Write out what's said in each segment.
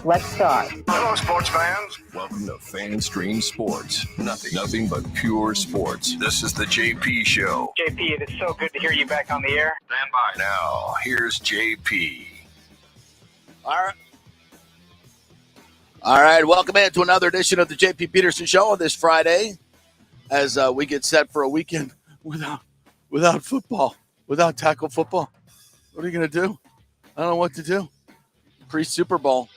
Let's start. Hello, sports fans. Welcome to Fan Stream Sports. Nothing but pure sports. This is the JP Show. JP, it is so good to hear you back on the air. Stand by. Now, here's JP. All right, welcome in to another edition of the JP Peterson Show on this Friday as we get set for a weekend without football, without tackle football. What are you going to do? I don't know what to do. Pre-Super Bowl.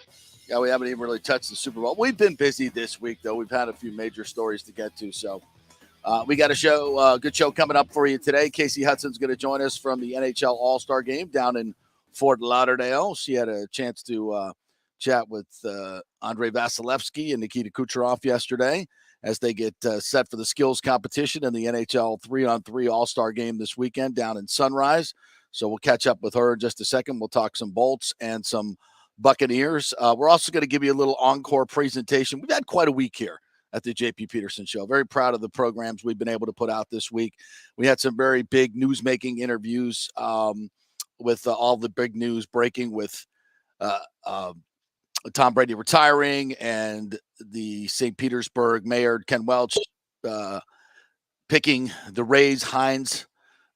Yeah, we haven't even really touched the Super Bowl. We've been busy this week, though. We've had a few major stories to get to. So we got a good show coming up for you today. Casey Hudson's going to join us from the NHL All-Star Game down in Fort Lauderdale. She had a chance to chat with Andrei Vasilevsky and Nikita Kucherov yesterday as they get set for the skills competition in the NHL 3-on-3 All-Star Game this weekend down in Sunrise. So we'll catch up with her in just a second. We'll talk some Bolts and some Buccaneers. We're also going to give you a little encore presentation. We've had quite a week here at the JP Peterson Show. Very proud of the programs we've been able to put out this week. We had some very big news-making interviews with all the big news breaking with Tom Brady retiring and the St. Petersburg Mayor Ken Welch picking the Rays Heinz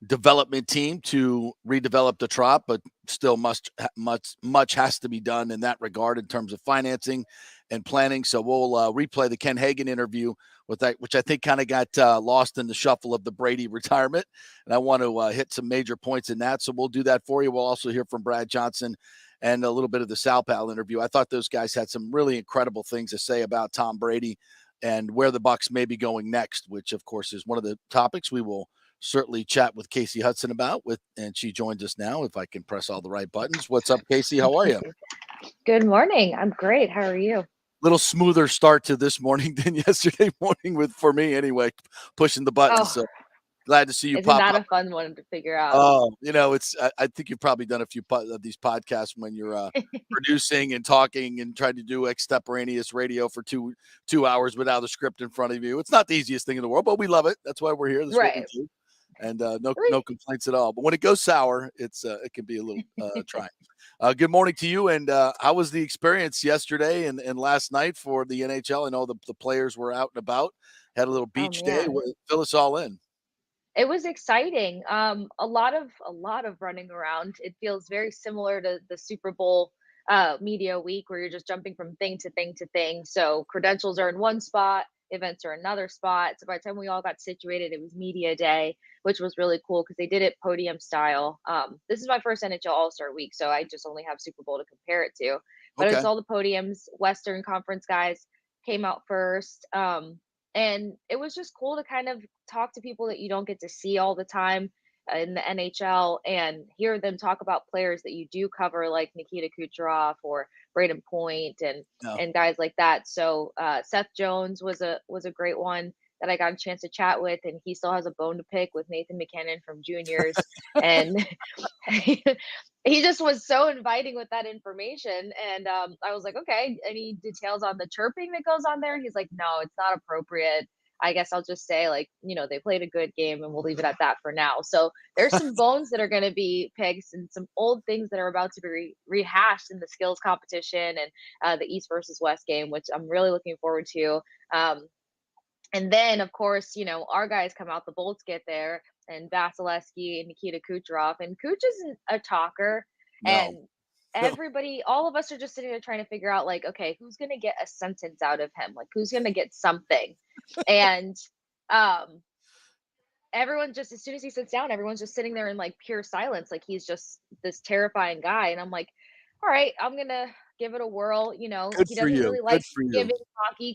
development team to redevelop the Trop, but still much has to be done in that regard in terms of financing and planning. So we'll replay the Ken Hagan interview with that, which I think kind of got lost in the shuffle of the Brady retirement. And I want to hit some major points in that. So we'll do that for you. We'll also hear from Brad Johnson and a little bit of the Sal Pal interview. I thought those guys had some really incredible things to say about Tom Brady and where the Bucs may be going next, which of course is one of the topics we will certainly chat with Casey Hudson about and she joins us now if I can press all the right buttons. What's up, Casey? How are you? Good morning. I'm great. How are you? Little smoother start to this morning than yesterday morning for me anyway, pushing the buttons. So glad to see you pop up. Isn't that a fun one to figure out? Oh, I think you've probably done a few of these podcasts when you're producing and talking and trying to do extemporaneous radio for two hours without a script in front of you. It's not the easiest thing in the world, but we love it. That's why we're here. That's right. what we do. And no complaints at all. But when it goes sour, it can be a little trying. Good morning to you. And how was the experience yesterday and last night for the NHL? I know the players were out and about, had a little beach day. Fill us all in. It was exciting. A lot of running around. It feels very similar to the Super Bowl media week where you're just jumping from thing to thing to thing. So credentials are in one spot, events are another spot. So by the time we all got situated, it was media day, which was really cool because they did it podium style. This is my first NHL All-Star week, so I just only have Super Bowl to compare it to. But It's all the podiums. Western Conference guys came out first. And it was just cool to kind of talk to people that you don't get to see all the time in the NHL and hear them talk about players that you do cover, like Nikita Kucherov or Braden Point and guys like that. So Seth Jones was a great one that I got a chance to chat with, and he still has a bone to pick with Nathan McKinnon from juniors. And he just was so inviting with that information. And I was like, okay, any details on the chirping that goes on there? He's like, no, it's not appropriate. I guess I'll just say, they played a good game and we'll leave it at that for now. So there's some bones that are going to be picked and some old things that are about to be rehashed in the skills competition and the East versus West game, which I'm really looking forward to. And then, of course, our guys come out, the Bolts get there, and Vasilevsky and Nikita Kucherov. And Kuch isn't a talker. No. And everybody, all of us are just sitting there trying to figure out, okay, who's going to get a sentence out of him? Who's going to get something? And everyone just, as soon as he sits down, everyone's just sitting there in pure silence. He's just this terrifying guy. And I'm like, all right, I'm going to give it a whirl. He doesn't really like giving hockey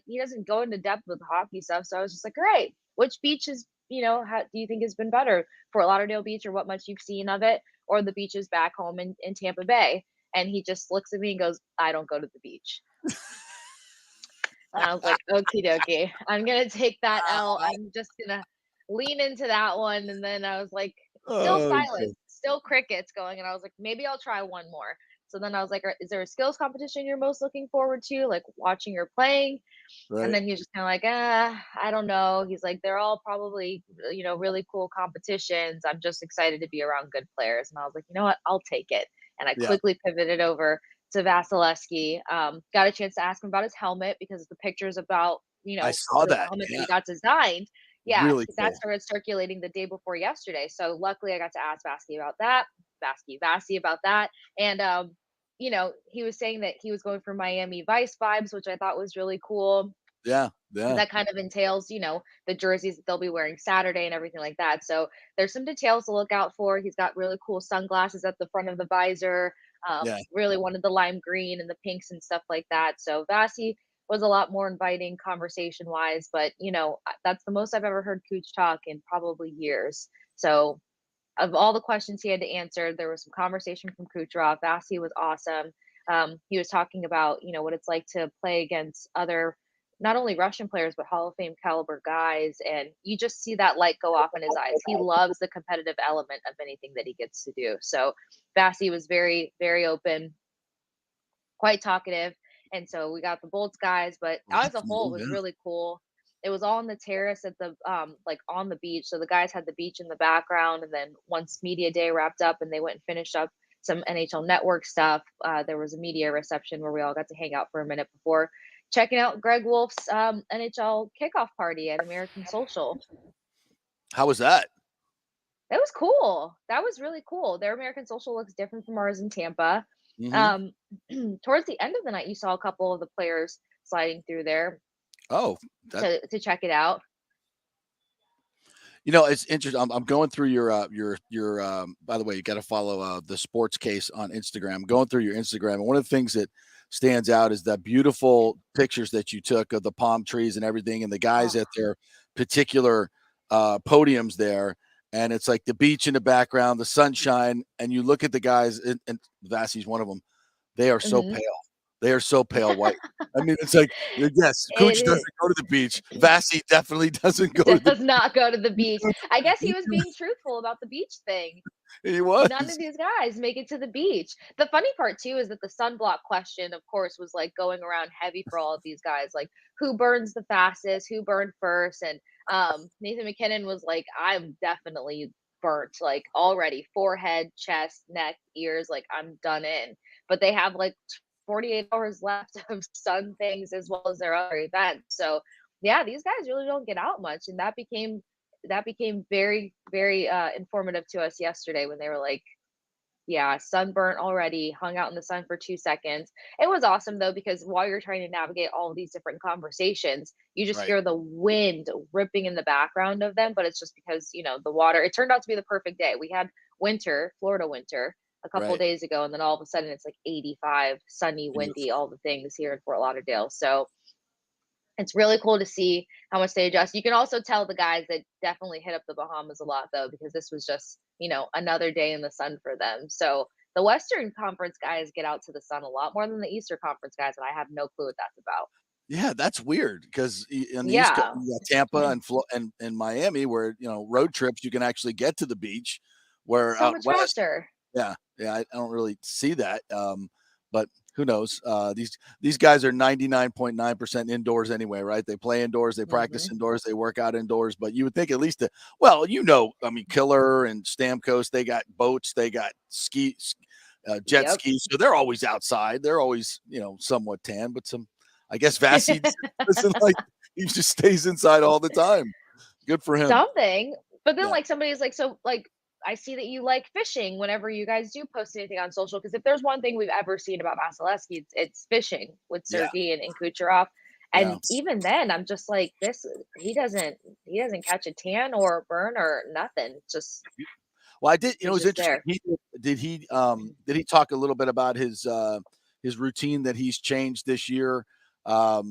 he doesn't go into depth with hockey stuff. So I was just like, all right, which beach is, how do you think has been better, Fort Lauderdale Beach or what much you've seen of it, or the beaches back home in Tampa Bay? And he just looks at me and goes, I don't go to the beach. And I was like, okie dokie, I'm going to take that L. I'm just going to lean into that one. And then I was like, still silent, still crickets going. And I was like, maybe I'll try one more. So then I was like, is there a skills competition you're most looking forward to, watching or playing? Right. And then he was just kind of like, I don't know. He's like, they're all probably, really cool competitions. I'm just excited to be around good players. And I was like, you know what? I'll take it. And I quickly pivoted over to Vasilevsky. Got a chance to ask him about his helmet because the pictures about, I saw the that. helmet that Yeah. he got designed. Yeah, Really that cool. started circulating the day before yesterday. So luckily I got to ask Vasky about that. Vasky about that. And he was saying that he was going for Miami Vice vibes, which I thought was really cool. Yeah. 'Cause Yeah. that kind of entails, the jerseys that they'll be wearing Saturday and everything like that. So there's some details to look out for. He's got really cool sunglasses at the front of the visor. Yeah. Really wanted the lime green and the pinks and stuff like that. So Vasi was a lot more inviting conversation wise, but that's the most I've ever heard Cooch talk in probably years. So of all the questions he had to answer, there was some conversation from Kucherov. Vasi was awesome. He was talking about, what it's like to play against other, not only Russian players, but Hall of Fame caliber guys. And you just see that light go off in his eyes. He loves the competitive element of anything that he gets to do. So Vasi was very, very open, quite talkative. And so we got the Bolts guys, but Well, as that's a whole, it cool. was Yeah. really cool. It was all on the terrace at the like on the beach. So the guys had the beach in the background, and then once media day wrapped up and they went and finished up some NHL Network stuff, there was a media reception where we all got to hang out for a minute before checking out Greg Wolf's NHL kickoff party at American Social. How was that? That was cool. That was really cool. Their American Social looks different from ours in Tampa. Hmm. Um, towards the end of the night, you saw a couple of the players sliding through there Oh, that to check it out. it's interesting. I'm going through your. By the way, you got to follow the Sports Case on Instagram. I'm going through your Instagram, and one of the things that stands out is that beautiful pictures that you took of the palm trees and everything, and the guys Oh, at their particular podiums there. And it's like the beach in the background, the sunshine, and you look at the guys, and Vasi's one of them. They are so mhm. pale. They are so pale white. I mean, it's like, yes, It Cooch doesn't is. go to the beach. Vasi definitely doesn't go to the Does not go to the beach. I guess he was beach. being truthful about the beach thing. He None of was. these guys make it to the beach. The funny part too is that the sunblock question, of course, was like going around heavy for all of these guys. Like who burns the fastest, who burned first, and Nathan McKinnon was like, "I'm definitely burnt, like already forehead, chest, neck, ears. Like I'm done in." But they have like 48 hours left of sun things as well as their other events. So yeah, these guys really don't get out much, and that became very, very informative to us yesterday when they were like, yeah, sunburnt already, hung out in the sun for 2 seconds. It was awesome though, because while you're trying to navigate all of these different conversations, you just Right, hear the wind ripping in the background of them. But it's just because, the water, it turned out to be the perfect day. We had winter, Florida winter, a couple of right. days ago, and then all of a sudden it's like 85, sunny, windy, Beautiful. all the things here in Fort Lauderdale. So it's really cool to see how much they adjust. You can also tell the guys that definitely hit up the Bahamas a lot though, because this was just, another day in the sun for them. So the Western Conference guys get out to the sun a lot more than the Eastern Conference guys, and I have no clue what that's about. Yeah, that's weird because on the East Coast, Yeah. you got Tampa and Miami, where road trips you can actually get to the beach. Where So out much west, faster. yeah, I don't really see that. But who knows? These guys are 99.9% indoors anyway, right? They play indoors, they practice Hmm. indoors, they work out indoors. But you would think at least I mean, Killer and Stamkos, they got boats, they got jet Yep. skis, so they're always outside. They're always somewhat tan, but I guess Vasi doesn't like. He just stays inside all the time. Good for him. Something. But then Yeah, like somebody's like, so like I see that you like fishing whenever you guys do post anything on social. Because if there's one thing we've ever seen about Vasilevsky, it's fishing with yeah, Sergey and Kucherov. yeah. And even then, I'm just like, this he doesn't catch a tan or a burn or nothing. Just Well, I did. It he's was just interesting. there. Did he talk a little bit about his routine that he's changed this year? I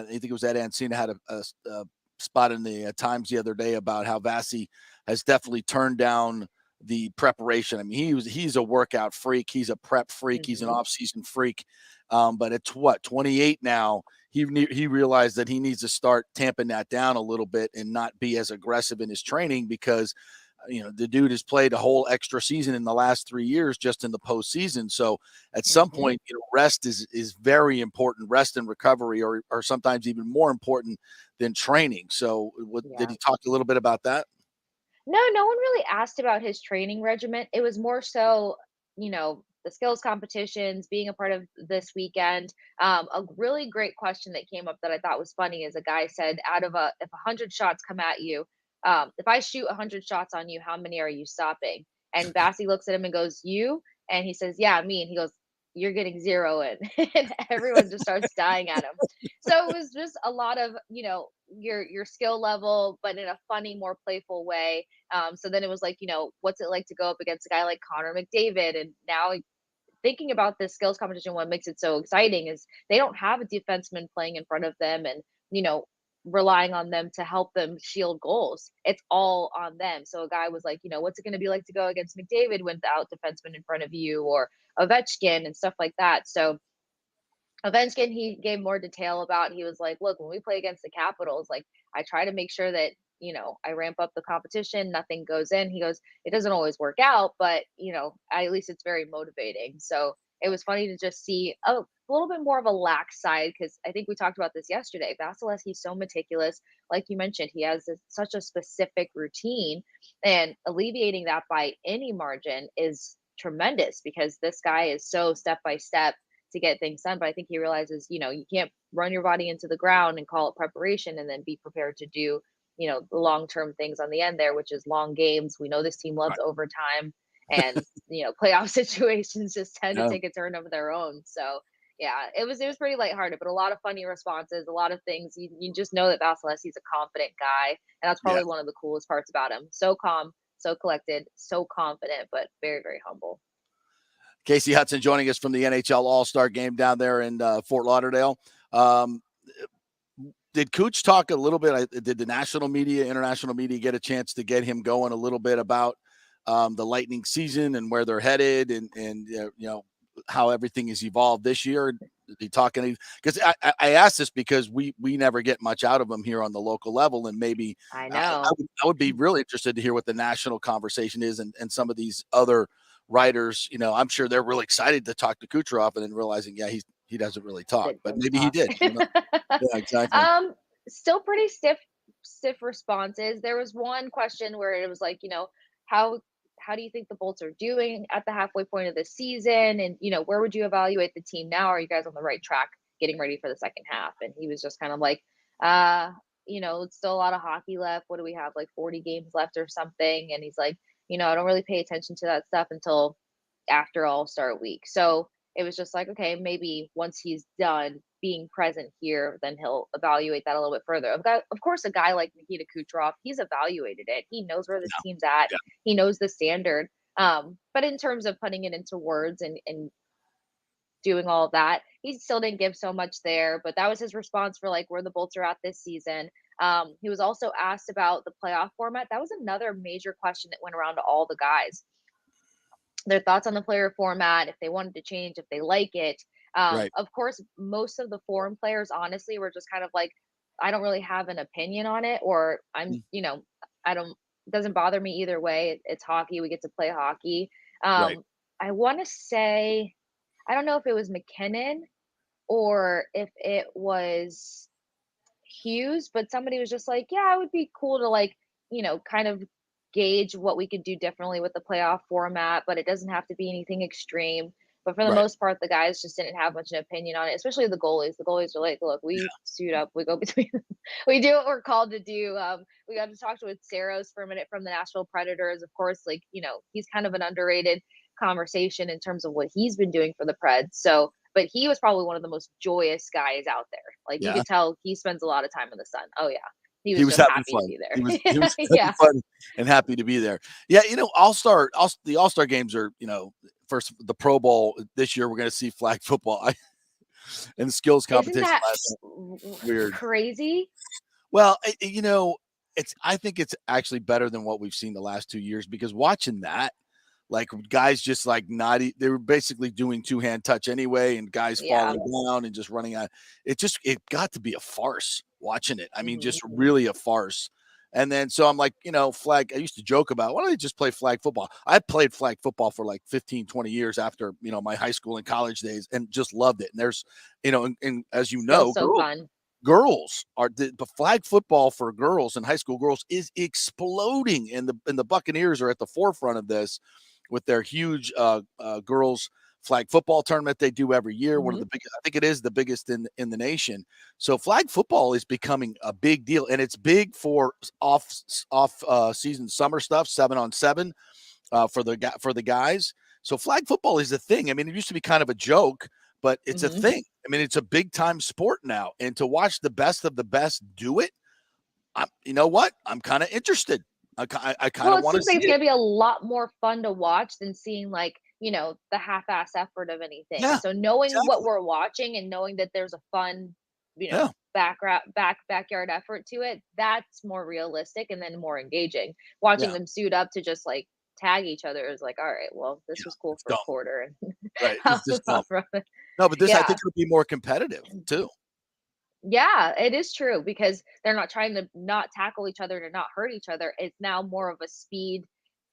think it was Ed Ancina had a spot in the Times the other day about how Vasi has definitely turned down the preparation. I mean, he's a workout freak. He's a prep freak. He's an Hmm. off-season freak. But at 28 now, he realized that he needs to start tamping that down a little bit and not be as aggressive in his training because the dude has played a whole extra season in the last 3 years just in the postseason. So at some Hmm. point, rest is very important. Rest and recovery are sometimes even more important than training. So did Yeah. he talk a little bit about that? No, no one really asked about his training regimen. It was more so, the skills competitions, being a part of this weekend. A really great question that came up that I thought was funny is a guy said, out of if 100 shots come at you, if I shoot 100 shots on you, how many are you stopping? And Bassey looks at him and goes, you? And he says, yeah, me. And he goes, you're getting zero in. And everyone just starts dying at him. So it was just a lot of, your skill level, but in a funny, more playful way. So then it was like, what's it like to go up against a guy like Connor McDavid? And now thinking about this skills competition, what makes it so exciting is they don't have a defenseman playing in front of them and, relying on them to help them shield goals. It's all on them. So a guy was like, what's it going to be like to go against McDavid without defenseman in front of you, or Ovechkin and stuff like that. So Ovechkin, he gave more detail about, he was like, look, when we play against the Capitals, like I try to make sure that, I ramp up the competition, nothing goes in. He goes, it doesn't always work out, but, at least it's very motivating. So it was funny to just see a little bit more of a lax side, because I think we talked about this yesterday. Vasilevsky's so meticulous. Like you mentioned, he has such a specific routine, and alleviating that by any margin is tremendous, because this guy is so step by step to get things done. But I think he realizes, you can't run your body into the ground and call it preparation and then be prepared to do, the long-term things on the end there, which is long games. We know this team loves overtime, and, playoff situations just tend to take a turn of their own. So yeah, it was pretty lighthearted, but a lot of funny responses, a lot of things. You just know that Vasilevsky's a confident guy. And that's probably one of the coolest parts about him. So calm, so collected, so confident, but very, very humble. Casey Hudson joining us from the NHL All-Star Game down there in Fort Lauderdale. Did Cooch talk a little bit? Did the national media, international media get a chance to get him going a little bit about the Lightning season and where they're headed, and how everything has evolved this year? Did he talk any? Because I asked this because we never get much out of him here on the local level, and maybe I know I would be really interested to hear what the national conversation is, and some of these other writers. I'm sure they're really excited to talk to Kucherov, and then realizing, he doesn't really talk, but maybe he did. Yeah, exactly. Still pretty stiff responses. There was one question where it was like, how do you think the Bolts are doing at the halfway point of the season? And, where would you evaluate the team now? Are you guys on the right track getting ready for the second half? And he was just kind of like, it's still a lot of hockey left. What do we have? Like 40 games left or something. And he's like, I don't really pay attention to that stuff until after All-Star week. So it was just like, okay, maybe once he's done being present here, then he'll evaluate that a little bit further. Of course, a guy like Nikita Kucherov, he's evaluated it. He knows where this team's at. Yeah. He knows the standard. But in terms of putting it into words and doing all of that, he still didn't give so much there. But that was his response for like where the Bolts are at this season. He was also asked about the playoff format. That was another major question that went around to all the guys. Their thoughts on the player format, if they wanted to change, if they like it. Of course, most of the foreign players, honestly, were just kind of like, I don't really have an opinion on it, or it doesn't bother me either way. It's hockey. We get to play hockey. I want to say, I don't know if it was McKinnon or if it was Hughes, but somebody was just like, yeah, it would be cool to like, kind of gauge what we could do differently with the playoff format, but it doesn't have to be anything extreme. But for the most part, the guys just didn't have much an opinion on it, especially the goalies. The goalies are like, look, we suit up, we go between them. We do what we're called to do. We got to talk with Saros for a minute from the Nashville Predators. Of course, like, he's kind of an underrated conversation in terms of what he's been doing for the Preds. So, but he was probably one of the most joyous guys out there. Like you could tell he spends a lot of time in the sun. Oh yeah. He was just happy to be there. He was having fun and happy to be there. Yeah, the All-Star games are, first the Pro Bowl this year. We're going to see flag football and skills competition. Isn't that weird? Crazy. Well, I think it's actually better than what we've seen the last 2 years, because watching that, like guys just like they were basically doing two-hand touch anyway, and guys falling down and just running out. It got to be a farce watching it. I mean, just really a farce. And then, so I'm like, flag, I used to joke about, why don't they just play flag football? I played flag football for like 15, 20 years after, my high school and college days, and just loved it. And there's, and as you know, girls are the flag football for girls and high school girls is exploding. And the Buccaneers are at the forefront of this with their huge girls flag football tournament they do every year. One of Mhm. the biggest, I think it is the biggest in the nation. So flag football is becoming a big deal, and it's big for off season summer stuff, 7-on-7 for the guys. So flag football is a thing. I mean, it used to be kind of a joke, but it's a Mhm. thing. I mean, it's a big time sport now, and to watch the best of the best do it, you know what? I'm kind of interested. I kind Well, of it want to seems like see it's it. gonna be a lot more fun to watch than seeing like, the half-ass effort of anything. Yeah, So knowing what exactly. we're watching and knowing that there's a fun, Yeah, backyard effort to it, that's more realistic and then more engaging. Watching yeah, them suit up to just like tag each other is like, all right, well, this yeah. was cool It's for a dumb, quarter and right? I'll It's just move on dumb. from it. No, but this I Yeah. think it'll be more competitive too. Yeah, it is true because they're not trying to not tackle each other to not hurt each other. It's now more of a speed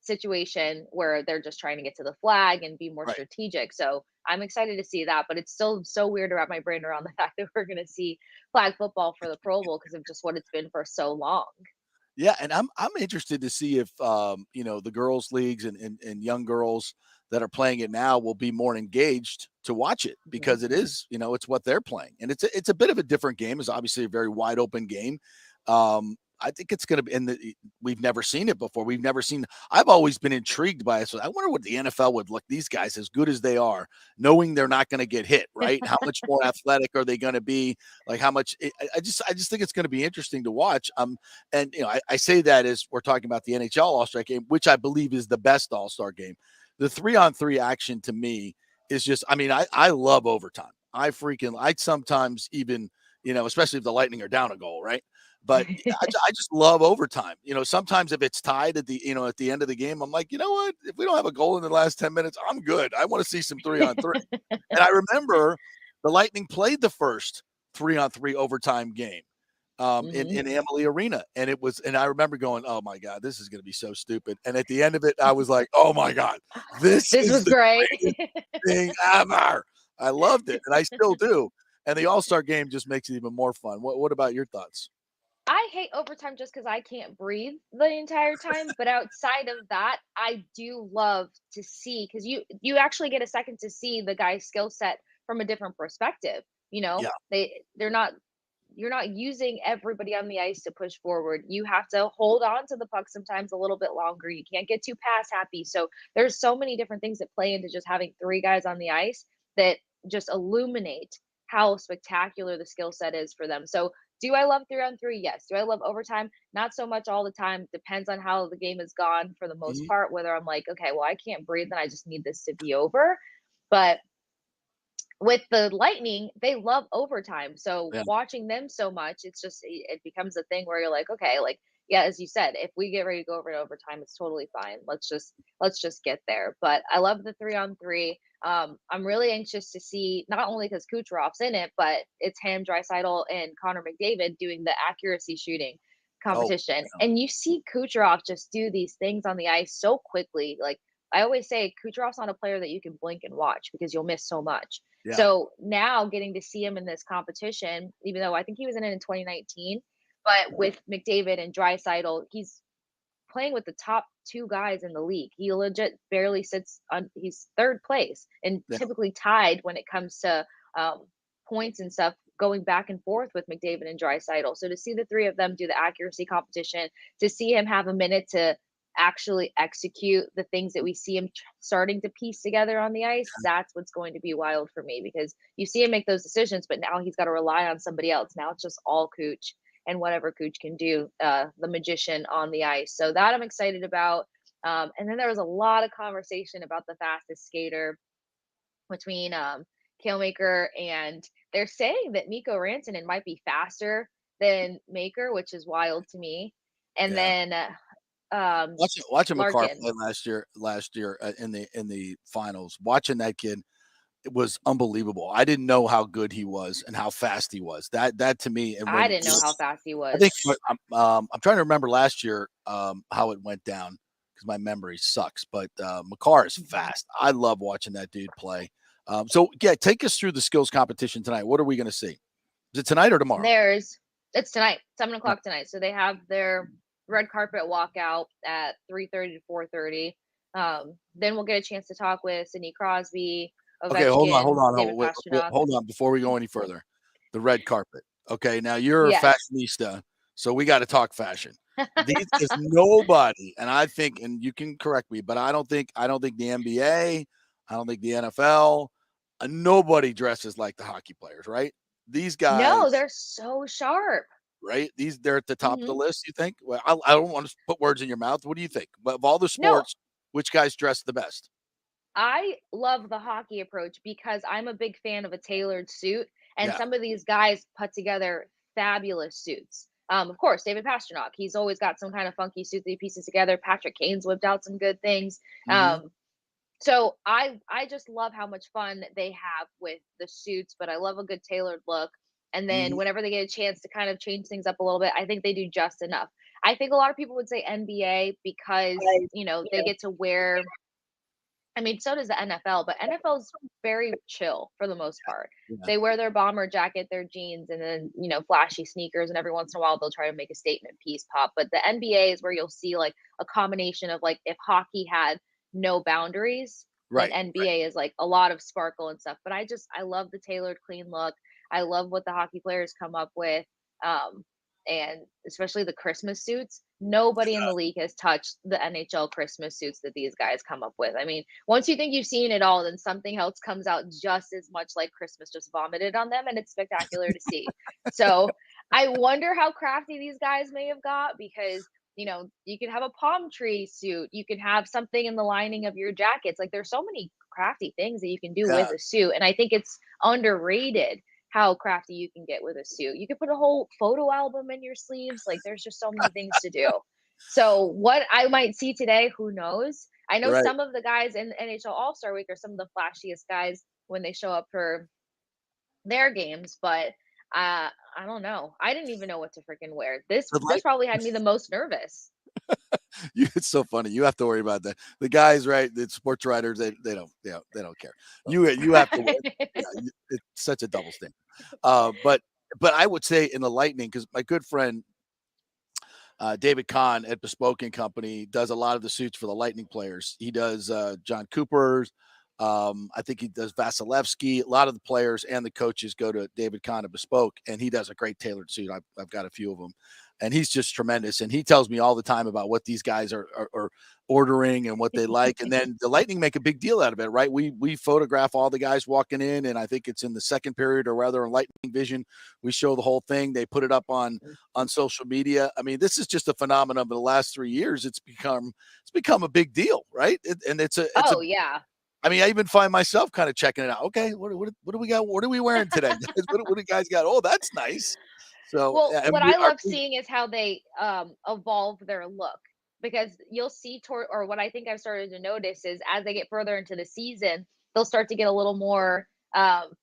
situation where they're just trying to get to the flag and be more Right. strategic. So I'm excited to see that, but it's still so weird to wrap my brain around the fact that we're going to see flag football for the Pro Bowl because of just what it's been for so long. Yeah, and I'm interested to see if the girls leagues and young girls that are playing it now will be more engaged to watch it Mhm. because it is, it's what they're playing. And it's a bit of a different game. It's obviously a very wide open game. I think it's going to be we've never seen it before. I've always been intrigued by it. So I wonder what the NFL would look these guys as good as they are, knowing they're not going to get hit, right? How much more athletic are they going to be? Like how much I just think it's going to be interesting to watch. And I say that as we're talking about the NHL All-Star game, which I believe is the best All-Star game. The 3-on-3 action to me is just, I mean, I love overtime. I sometimes even, especially if the Lightning are down a goal, right? But I just love overtime. Sometimes if it's tied at the end of the game, I'm like, you know what? If we don't have a goal in the last 10 minutes, I'm good. I want to see some 3-on-3. And I remember the Lightning played the first 3-on-3 overtime game in Mhm. Amalie Arena, and I remember going, "Oh my god, this is going to be so stupid." And at the end of it, I was like, "Oh my god, this This is was the great. greatest thing ever!" I loved it, and I still do. And the All Star game just makes it even more fun. What about your thoughts? I hate overtime just because I can't breathe the entire time, but outside of that, I do love to see because you actually get a second to see the guy's skill set from a different perspective. Yeah, They're not you're not using everybody on the ice to push forward. You have to hold on to the puck sometimes a little bit longer. You can't get too pass happy. So there's so many different things that play into just having three guys on the ice that just illuminate how spectacular the skill set is for them. So do I love 3-on-3? Yes. Do I love overtime? Not so much all the time. Depends on how the game is gone for the most mhm, part, whether I'm like, okay, well, I can't breathe and I just need this to be over. But with the Lightning, they love overtime. So yeah, watching them so much, it becomes a thing where you're like, okay, like yeah, as you said, if we get ready to go over to overtime, it's totally fine. Let's just get there. But I love the 3-on-3. I'm really anxious to see not only because Kucherov's in it, but it's him, Draisaitl, and Connor McDavid doing the accuracy shooting oh competition. And you see Kucherov just do these things on the ice so quickly. Like I always say, Kucherov's not a player that you can blink and watch because you'll miss so much. yeah, So now getting to see him in this competition, even though I think he was in it in 2019, but with McDavid and Draisaitl, he's playing with the top two guys in the league. He legit barely sits on. He's third place and yeah, typically tied when it comes to um, points and stuff. Going back and forth with McDavid and Draisaitl. So to see the three of them do the accuracy competition, to see him have a minute to actually execute the things that we see him starting to piece together on the ice, that's what's going to be wild for me because you see him make those decisions, but now he's got to rely on somebody else. Now it's just all Cooch and whatever Cooch can do, the magician on the ice. So that I'm excited about. And then there was a lot of conversation about the fastest skater between Killmaker and they're saying that Mikko Rantanen might be faster than Maker, which is wild to me. And yeah. then um, Watching McCarr Larkin. play last year in the finals, watching that kid, it was unbelievable. I didn't know how good he was and how fast he was. That to me, and I when didn't know how fast he I think was. I'm trying to remember last year how it went down because my memory sucks. But McCarr is Mhm. fast. I love watching that dude play. So yeah, take us through the skills competition tonight. What are we going to see? Is it tonight or tomorrow? There's it's tonight, 7 o'clock Tonight. tonight. So they have their red carpet walkout at 3:30 to 4:30. Then we'll get a chance to talk with Sidney Crosby, Okay, hold on, David wait, Pastrnak. hold on before we go any further. The red carpet. Okay, now you're a Yes. fashionista, so we got to talk fashion. These is nobody, and I think, and you can correct me, but I don't think the NBA, I don't think the NFL, nobody dresses like the hockey players, right? These guys, No, they're so sharp. right? They're at the top of the Mhm. list. You think? Well, I don't want to put words in your mouth. What do you think? But of all the No, sports, which guys dress the best? I love the hockey approach because I'm a big fan of a tailored suit, and Yeah. some of these guys put together fabulous suits. Of course, David Pastrnak, he's always got some kind of funky suit that he pieces together. Patrick Kane's whipped out some good things. Mm-hmm. So I just love how much fun they have with the suits, but I love a good tailored look. And then Mm-hmm. whenever they get a chance to kind of change things up a little bit, I think they do just enough. I think a lot of people would say NBA because, they get to wear, I mean, so does the NFL, but NFL's very chill for the most part. Yeah. They wear their bomber jacket, their jeans, and then, flashy sneakers. And every once in a while, they'll try to make a statement piece pop. But the NBA is where you'll see like a combination of like if hockey had no boundaries, then Right. NBA is like a lot of sparkle and stuff. But I love the tailored, clean look. I love what the hockey players come up with. Um, and especially the Christmas suits. Nobody in the league has touched the NHL Christmas suits that these guys come up with. I mean, once you think you've seen it all, then something else comes out just as much like Christmas just vomited on them, and it's spectacular to see. So I wonder how crafty these guys may have got because you can have a palm tree suit, you can have something in the lining of your jackets. Like there's so many crafty things that you can do Yeah. with a suit, and I think it's underrated how crafty you can get with a suit. You could put a whole photo album in your sleeves. Like there's just so many things to do. So what I might see today, who knows? I know Right. some of the guys in NHL All-Star Week are some of the flashiest guys when they show up for their games, but I don't know. I didn't even know what to freaking wear. This But this probably had me the most nervous. it's so funny. You have to worry about that. The guys, right? The sports writers, they don't care. You have to. It's such a double standard. But I would say in the Lightning, because my good friend David Kahn at Bespoke and Company does a lot of the suits for the Lightning players. He does John Cooper's. I think he does Vasilevsky. A lot of the players and the coaches go to David Kahn at Bespoke, and he does a great tailored suit. I've got a few of them, and he's just tremendous. And he tells me all the time about what these guys are ordering and what they like. And then the Lightning make a big deal out of it, right? We photograph all the guys walking in, and I think it's in the second period, or rather in Lightning Vision, we show the whole thing. They put it up on social media. I mean, this is just a phenomenon of the last 3 years. It's become a big deal, right? Oh yeah. I mean, I even find myself kind of checking it out. Okay, what do we got? What are we wearing today? what do you guys got? Oh, that's nice. So, Well, and what I love seeing is how they evolve their look because you'll see or what I think I've started to notice is as they get further into the season, they'll start to get a little more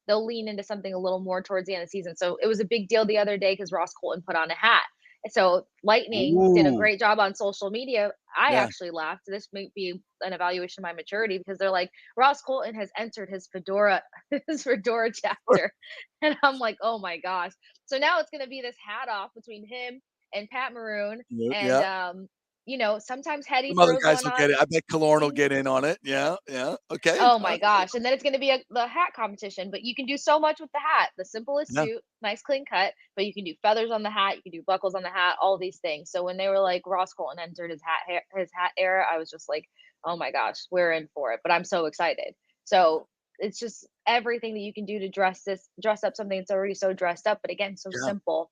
they'll lean into something a little more towards the end of the season. So it was a big deal the other day because Ross Colton put on a hat. So Lightning did a ooh, great job on social media. I yeah, actually laughed. This might be an evaluation of my maturity because they're like, Ross Colton has entered his fedora, his fedora chapter. And I'm like, oh my gosh. So now it's gonna be this hat off between him and Pat Maroon. And yeah. sometimes Hetty Some other throws guys one will get on. it. I bet Killorn will get in on it. Yeah, yeah. Okay. Oh my gosh. And then it's going to be the hat competition, but you can do so much with the hat. The simplest Yeah. suit, nice clean cut, but you can do feathers on the hat, you can do buckles on the hat, all these things. So when they were like Ross Colton entered his hat era, I was just like, "Oh my gosh, we're in for it." But I'm so excited. So it's just everything that you can do to dress up something that's already so dressed up, but again, so Yeah. simple.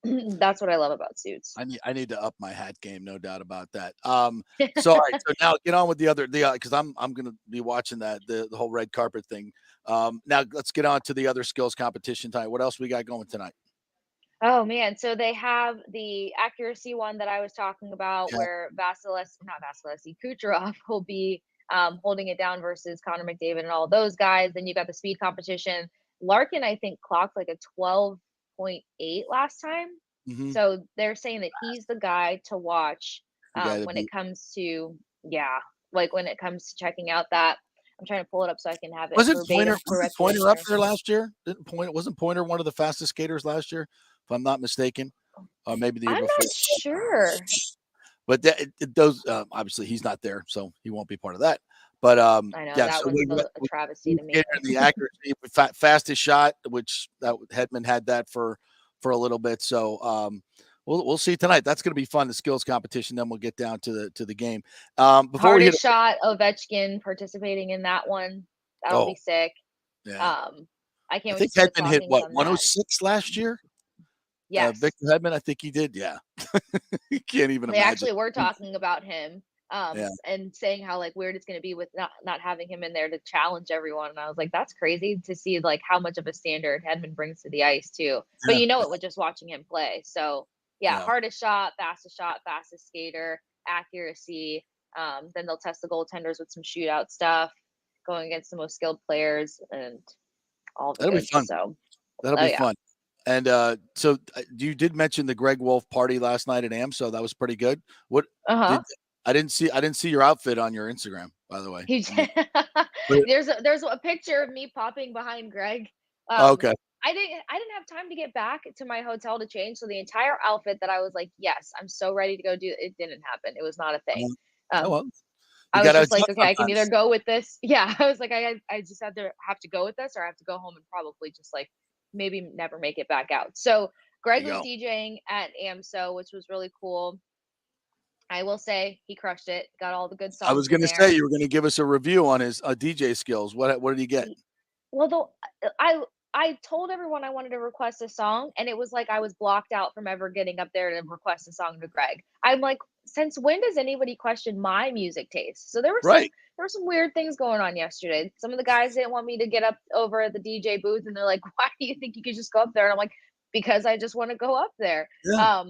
That's what I love about suits. I need to up my hat game, no doubt about that. So all right, so now get on with the because I'm gonna be watching the whole red carpet thing. Now let's get on to the other skills competition tonight. What else we got going tonight? Oh man, so they have the accuracy one that I was talking about, Yeah. where not Vasilevsky, Kucherov will be holding it down versus Connor McDavid and all those guys. Then you got the speed competition. Larkin, I think, clocked like a 12.8 last time. Mm-hmm. So they're saying that he's the guy to watch The guy that when it beat. comes to, yeah, like when it comes to checking out that. I'm trying to pull it up so I can have it Wasn't verbatim correctly Pointer up here. there last year? Wasn't Pointer one of the fastest skaters last year, if I'm not mistaken? Or maybe the year I'm before. not sure. But those obviously he's not there, so he won't be part of that. But I know yeah, that so was we a travesty to me. and the accuracy, fastest shot, which that Hedman had that for a little bit. So we'll see tonight. That's going to be fun. The skills competition. Then we'll get down to the game. Before we hit, Hardest shot, Ovechkin participating in that one. That'll be sick. yeah, I can't I wait to think see the Hedman hit talkings what on that. 106 last year. Yes, Victor Hedman, I think he did. Yeah, you can't even they imagine. actually were talking about him. Yeah. And saying how like weird it's going to be with not having him in there to challenge everyone. And I was like, that's crazy to see like how much of a standard Hedman brings to the ice too. But Yeah. you know it with just watching him play. So yeah, Yeah. hardest shot, fastest skater, accuracy. Then they'll test the goaltenders with some shootout stuff, going against the most skilled players and all the That'll be goods. fun. So That'll be fun. And so you did mention the Greg Wolf party last night at AM, so that was pretty good. What I didn't see your outfit on your Instagram, by the way. There's a picture of me popping behind Greg. Okay. I didn't have time to get back to my hotel to change. So the entire outfit that I was like, yes, I'm so ready to go do it didn't happen. It was not a thing. Well, I was just like, okay, I can sometimes. either go with this. Yeah. I was like, I just have to go with this, or I have to go home and probably just like maybe never make it back out. So Greg was DJing at AMSO, which was really cool. I will say he crushed it. Got all the good songs. I was going to say you were going to give us a review on his DJ skills. What did he get? Well, I told everyone I wanted to request a song, and it was like I was blocked out from ever getting up there to request a song to Greg. I'm like, since when does anybody question my music taste? So there were some weird things going on yesterday. Some of the guys didn't want me to get up over at the DJ booth, and they're like, "Why do you think you could just go up there?" And I'm like, "Because I just want to go up there." Yeah.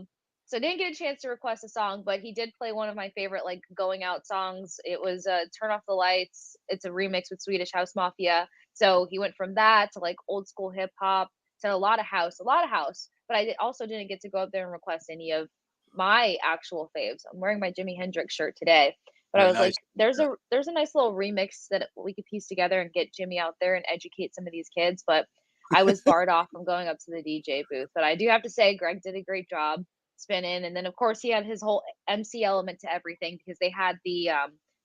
So I didn't get a chance to request a song, but he did play one of my favorite like going out songs. It was "Turn Off the Lights." It's a remix with Swedish House Mafia. So he went from that to like old school hip hop to a lot of house. But I also didn't get to go up there and request any of my actual faves. I'm wearing my Jimi Hendrix shirt today, but Very I was nice. like, there's a nice little remix that we could piece together and get Jimmy out there and educate some of these kids. But I was barred off from going up to the DJ booth. But I do have to say, Greg did a great job spinning. And then of course he had his whole MC element to everything because they had the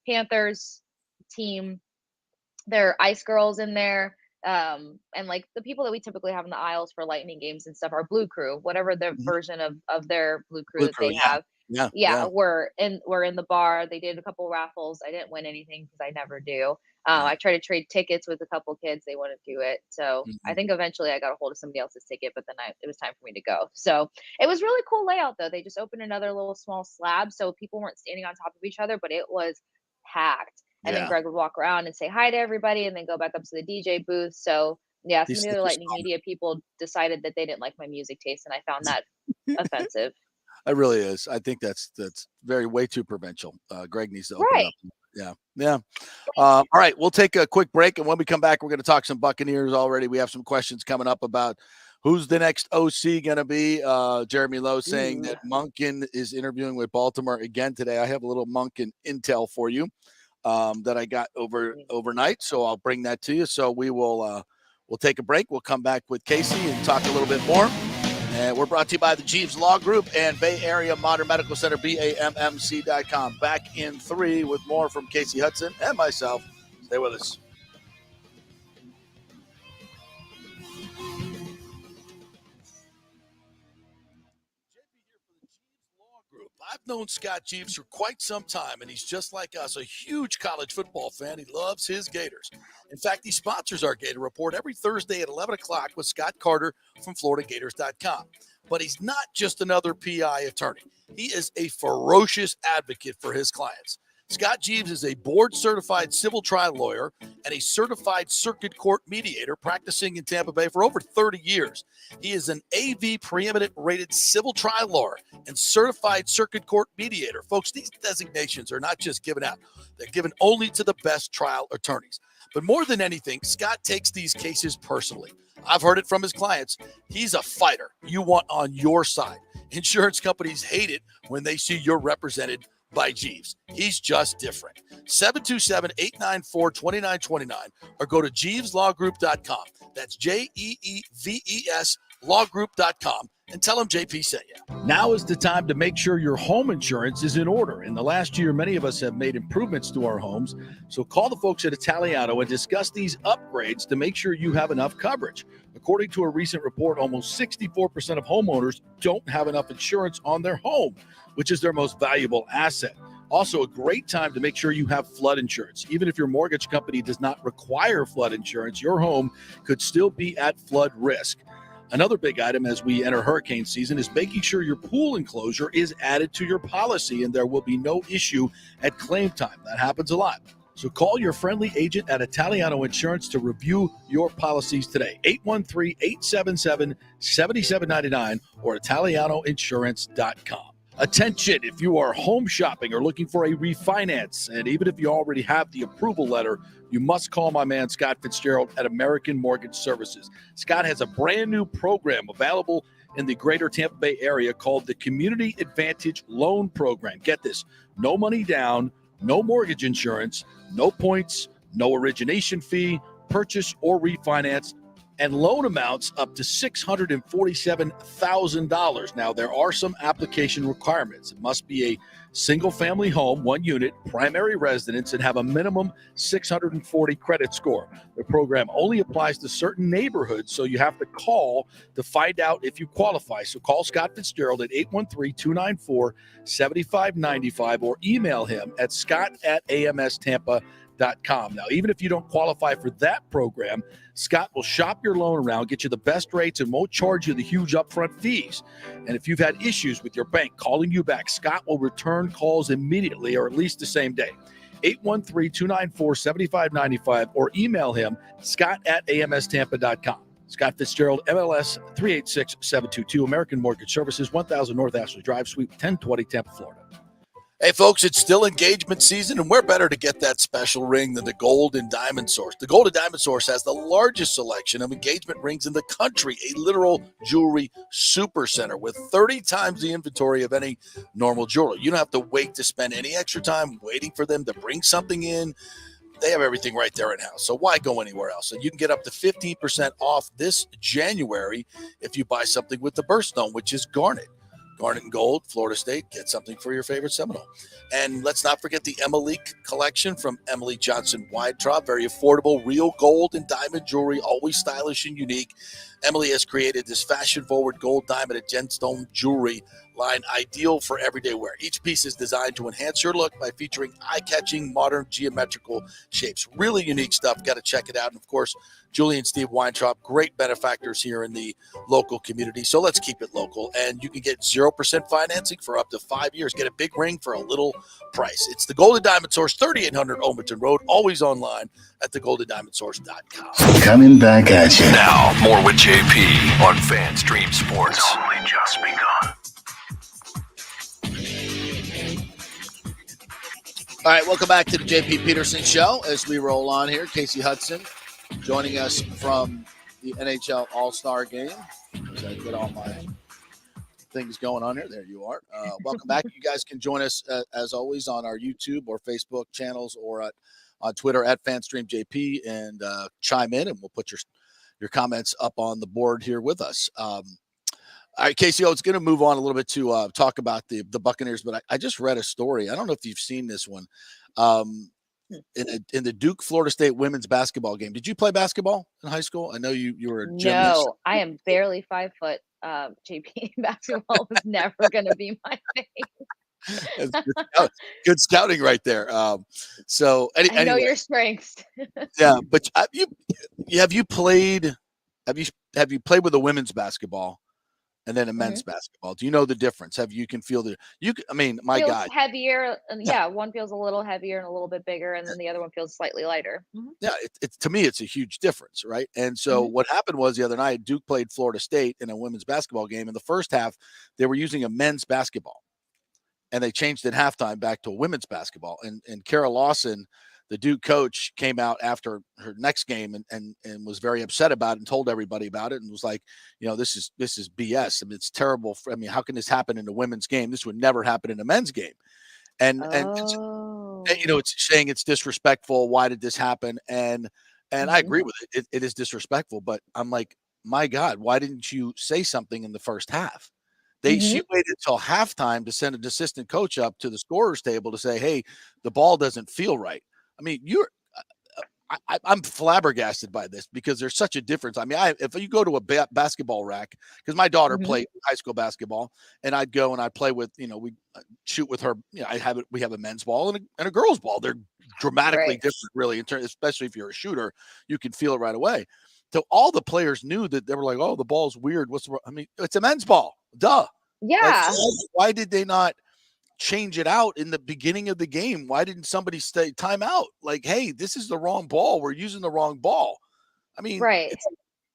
Panthers team, their ice girls in there. And like the people that we typically have in the aisles for Lightning games and stuff are Blue Crew, whatever the version of their Blue Crew that they have. Yeah. We're in the bar. They did a couple raffles. I didn't win anything because I never do. I tried to trade tickets with a couple kids. They wouldn't do it. So I think eventually I got a hold of somebody else's ticket, but then it was time for me to go. So it was really cool layout though. They just opened another little small slab so people weren't standing on top of each other, but it was packed. And then Greg would walk around and say hi to everybody and then go back up to the DJ booth. So yeah, some of the other Lightning media people decided that they didn't like my music taste, and I found that offensive. It really is. I think that's way too provincial. Greg needs to open it up. Yeah. All right, we'll take a quick break, and when we come back, we're going to talk some Buccaneers already. We have some questions coming up about who's the next OC going to be. Jeremy Lowe saying that Monken is interviewing with Baltimore again today. I have a little Monken intel for you that I got overnight, so I'll bring that to you. So we will we'll take a break. We'll come back with Casey and talk a little bit more. And we're brought to you by the Jeeves Law Group and Bay Area Modern Medical Center, BAMMC.com. Back in 3 with more from Casey Hudson and myself. Stay with us. I've known Scott Jeeves for quite some time, and he's just like us, a huge college football fan. He loves his Gators. In fact, he sponsors our Gator Report every Thursday at 11 o'clock with Scott Carter from FloridaGators.com. But he's not just another PI attorney. He is a ferocious advocate for his clients. Scott Jeeves is a board-certified civil trial lawyer and a certified circuit court mediator practicing in Tampa Bay for over 30 years. He is an AV preeminent rated civil trial lawyer and certified circuit court mediator. Folks, these designations are not just given out. They're given only to the best trial attorneys. But more than anything, Scott takes these cases personally. I've heard it from his clients. He's a fighter you want on your side. Insurance companies hate it when they see you're represented by Jeeves. He's just different. 727-894-2929 or go to JeevesLawGroup.com. That's JEEVES lawgroup.com and tell them JP sent you. Now is the time to make sure your home insurance is in order. In the last year, many of us have made improvements to our homes. So call the folks at Italiano and discuss these upgrades to make sure you have enough coverage. According to a recent report, almost 64% of homeowners don't have enough insurance on their home, which is their most valuable asset. Also, a great time to make sure you have flood insurance. Even if your mortgage company does not require flood insurance, your home could still be at flood risk. Another big item as we enter hurricane season is making sure your pool enclosure is added to your policy and there will be no issue at claim time. That happens a lot. So call your friendly agent at Italiano Insurance to review your policies today. 813-877-7799 or italianoinsurance.com. Attention, if you are home shopping or looking for a refinance, and even if you already have the approval letter, you must call my man Scott Fitzgerald at American Mortgage Services. Scott has a brand new program available in the greater Tampa Bay area called the Community Advantage Loan Program. Get this, no money down, no mortgage insurance, no points, no origination fee, purchase or refinance, and loan amounts up to $647,000. Now, there are some application requirements. It must be a single-family home, 1 unit, primary residence, and have a minimum 640 credit score. The program only applies to certain neighborhoods, so you have to call to find out if you qualify. So call Scott Fitzgerald at 813-294-7595 or email him at scott@amstampa.com. Now, even if you don't qualify for that program, Scott will shop your loan around, get you the best rates, and won't charge you the huge upfront fees. And if you've had issues with your bank calling you back, Scott will return calls immediately or at least the same day. 813-294-7595 or email him, scott@amstampa.com. Scott Fitzgerald, MLS 386722, American Mortgage Services, 1000 North Ashley Drive, Suite 1020, Tampa, Florida. Hey, folks, it's still engagement season, and where better to get that special ring than the Gold and Diamond Source. The Gold and Diamond Source has the largest selection of engagement rings in the country, a literal jewelry supercenter with 30 times the inventory of any normal jeweler. You don't have to wait to spend any extra time waiting for them to bring something in. They have everything right there in-house, so why go anywhere else? And you can get up to 15% off this January if you buy something with the birthstone, which is garnet. Garnet and Gold, Florida State, get something for your favorite Seminole. And let's not forget the Emily collection from Emily Johnson Weintraub. Very affordable, real gold and diamond jewelry, always stylish and unique. Emily has created this fashion-forward gold, diamond, and gemstone jewelry line ideal for everyday wear. Each piece is designed to enhance your look by featuring eye-catching, modern geometrical shapes. Really unique stuff. Got to check it out. And, of course, Julie and Steve Weintraub, great benefactors here in the local community. So let's keep it local. And you can get 0% financing for up to 5 years. Get a big ring for a little price. It's the Golden Diamond Source, 3800 Omerton Road, always online at thegoldendiamondsource.com. Coming back at you. Now, more with JP on FanStream Sports. It's only just begun. All right, welcome back to the JP Peterson Show as we roll on here. Casey Hudson joining us from the NHL All-Star Game. As I get all my things going on here. There you are. Welcome back. You guys can join us, as always, on our YouTube or Facebook channels or on Twitter at FanStreamJP and chime in, and we'll put your comments up on the board here with us. All right, Casey, it's going to move on a little bit to talk about the Buccaneers, but I just read a story. I don't know if you've seen this one. In the Duke Florida State women's basketball game. Did you play basketball in high school? I know you were a gymnast. No, I am barely 5 foot. JP, basketball was never going to be my thing. Good scouting right there. So I know anyway, your strengths. Yeah, but have you played with a women's basketball and then a men's basketball? Do you know the difference? Can feel my feels God, heavier. Yeah, one feels a little heavier and a little bit bigger, and then the other one feels slightly lighter. Mm-hmm. Yeah, it's to me, it's a huge difference, right? And so what happened was the other night, Duke played Florida State in a women's basketball game. In the first half, they were using a men's basketball, and they changed at halftime back to a women's basketball. And Kara Lawson, the Duke coach, came out after her next game and was very upset about it and told everybody about it and was like, this is BS. I mean, it's terrible. How can this happen in a women's game? This would never happen in a men's game. And it's saying it's disrespectful. Why did this happen? And I agree with it. It is disrespectful, but I'm like, my God, why didn't you say something in the first half? She Mhm. waited until halftime to send an assistant coach up to the scorer's table to say, hey, the ball doesn't feel right. I mean, I'm flabbergasted by this because there's such a difference. I mean, if you go to a basketball rack, because my daughter Mhm. played high school basketball, and I'd go and I'd play with, we shoot with her. We have a men's ball and a girls' ball. They're dramatically Right. different, really, in terms, especially if you're a shooter, you can feel it right away. So all the players knew that they were like, oh, the ball's weird. I mean, it's a men's ball. Duh. Like, Yeah. why did they not change it out in the beginning of the game? Why didn't somebody say timeout? Like, hey, this is the wrong ball. We're using the wrong ball. I mean, Right.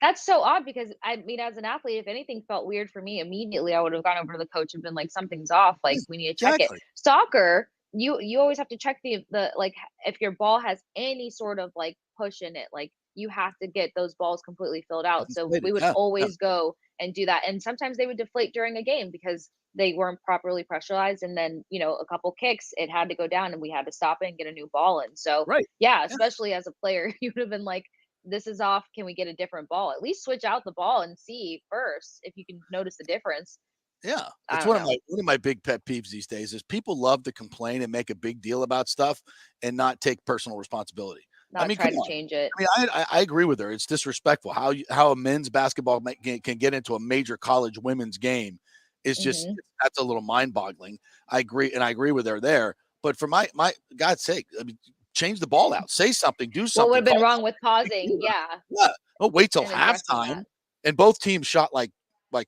That's so odd because I mean, as an athlete, if anything felt weird for me, immediately I would have gone over to the coach and been like, something's off. Like, we need to check it. exactly. Soccer, you always have to check the like if your ball has any sort of like push in it, like you have to get those balls completely filled out. So we would Yeah, yeah, always go and do that. And sometimes they would deflate during a game because they weren't properly pressurized. And then, a couple kicks, it had to go down and we had to stop it and get a new ball in. So right. yeah, Yeah, especially as a player, you would have been like, this is off. Can we get a different ball? At least switch out the ball and see first if you can notice the difference. yeah. I It's don't know. one of my big pet peeves these days is people love to complain and make a big deal about stuff and not take personal responsibility. I Not mean, try come to on. change it. I mean, I agree with her. It's disrespectful how a men's basketball can get into a major college women's game. It's just Hmm. that's a little mind boggling. I agree with her there. But for my God's sake, I mean, change the ball out. Say something. Do What would something. have been Call wrong with big pausing? deal. Yeah, Yeah. Don't wait till and addressing that. halftime. And both teams shot like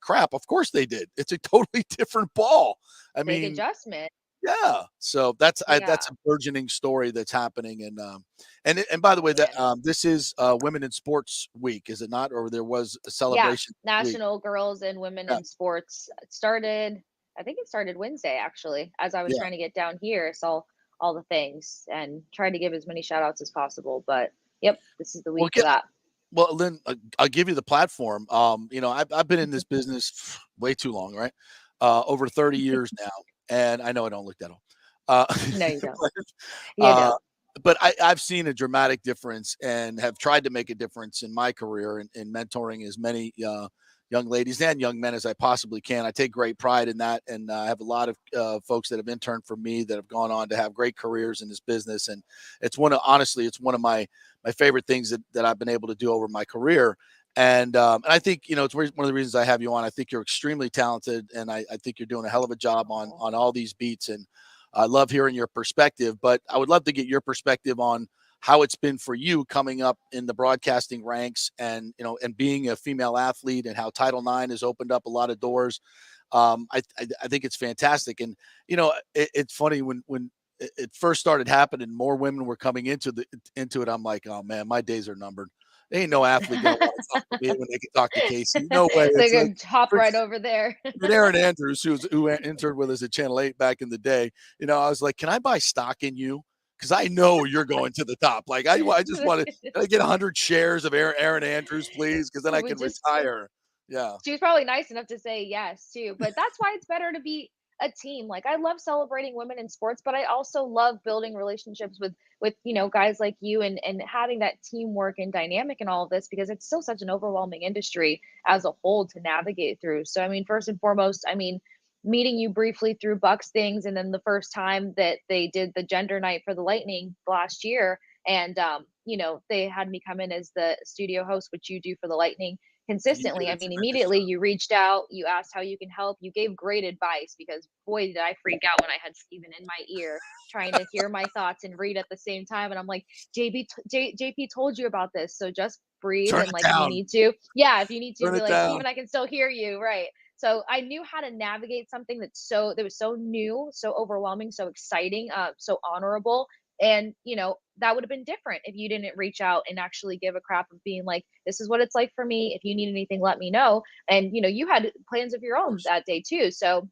crap. Of course they did. It's a totally different ball. I Big mean, adjustment. yeah. So Yeah. that's a burgeoning story that's happening. And by the way, that Man. this is Women in Sports Week, is it not? Or there was a Yeah. celebration week? National Girls and Women Yeah, in Sports started, I think it started Wednesday actually, as I was yeah. trying to get down here. I saw all the things and tried to give as many shout outs as possible. But yep, this is the Well, week for that. well, Lynn, I'll give you the platform. I've been in this business way too long, right? Over 30 years now, and I know I don't look that old. Uh, No, you don't. but, You uh, don't. but I've seen a dramatic difference and have tried to make a difference in my career in mentoring as many young ladies and young men as I possibly can. I take great pride in that, and I have a lot of folks that have interned for me that have gone on to have great careers in this business. And it's honestly, it's one of my favorite things that I've been able to do over my career. And I think, it's one of the reasons I have you on. I think you're extremely talented, and I think you're doing a hell of a job on all these beats. And I love hearing your perspective, but I would love to get your perspective on how it's been for you coming up in the broadcasting ranks, and being a female athlete, and how Title IX has opened up a lot of doors. I think it's fantastic. And, it's funny when it first started happening, more women were coming into it. I'm like, oh man, my days are numbered. There ain't no athlete gonna want to talk to me when they can talk to Casey. No way. They're It's like, gonna hop right over there. and Aaron Andrews, who interned with us at Channel 8 back in the day, I was like, can I buy stock in you? Because I know you're going to the top. Like, I just want to, can I get 100 shares of Aaron Andrews, please? Because then I We can just retire. Yeah. She was probably nice enough to say yes too, but that's why it's better to be a team. Like I love celebrating women in sports, but I also love building relationships with guys like you and having that teamwork and dynamic and all of this because it's still such an overwhelming industry as a whole to navigate through. So I mean, first and foremost, I mean, meeting you briefly through Bucks things and then the first time that they did the gender night for the Lightning last year and they had me come in as the studio host, which you do for the Lightning You did consistently. a I mean, tremendous immediately job. you reached out, you asked how you can help, you gave great advice because boy, did I freak out when I had Steven in my ear trying to hear my thoughts and read at the same time. And I'm like, JP told you about this. So just breathe. Turn And it like, if you down. need to, yeah, if you need to Turn be it like, down. Steven, I can still hear you. Right. So I knew how to navigate something that was so new, so overwhelming, so exciting, so honorable and, that would have been different if you didn't reach out and actually give a crap of being like, this is what it's like for me. If you need anything, let me know. And, you had plans of your Of own course. that day too. So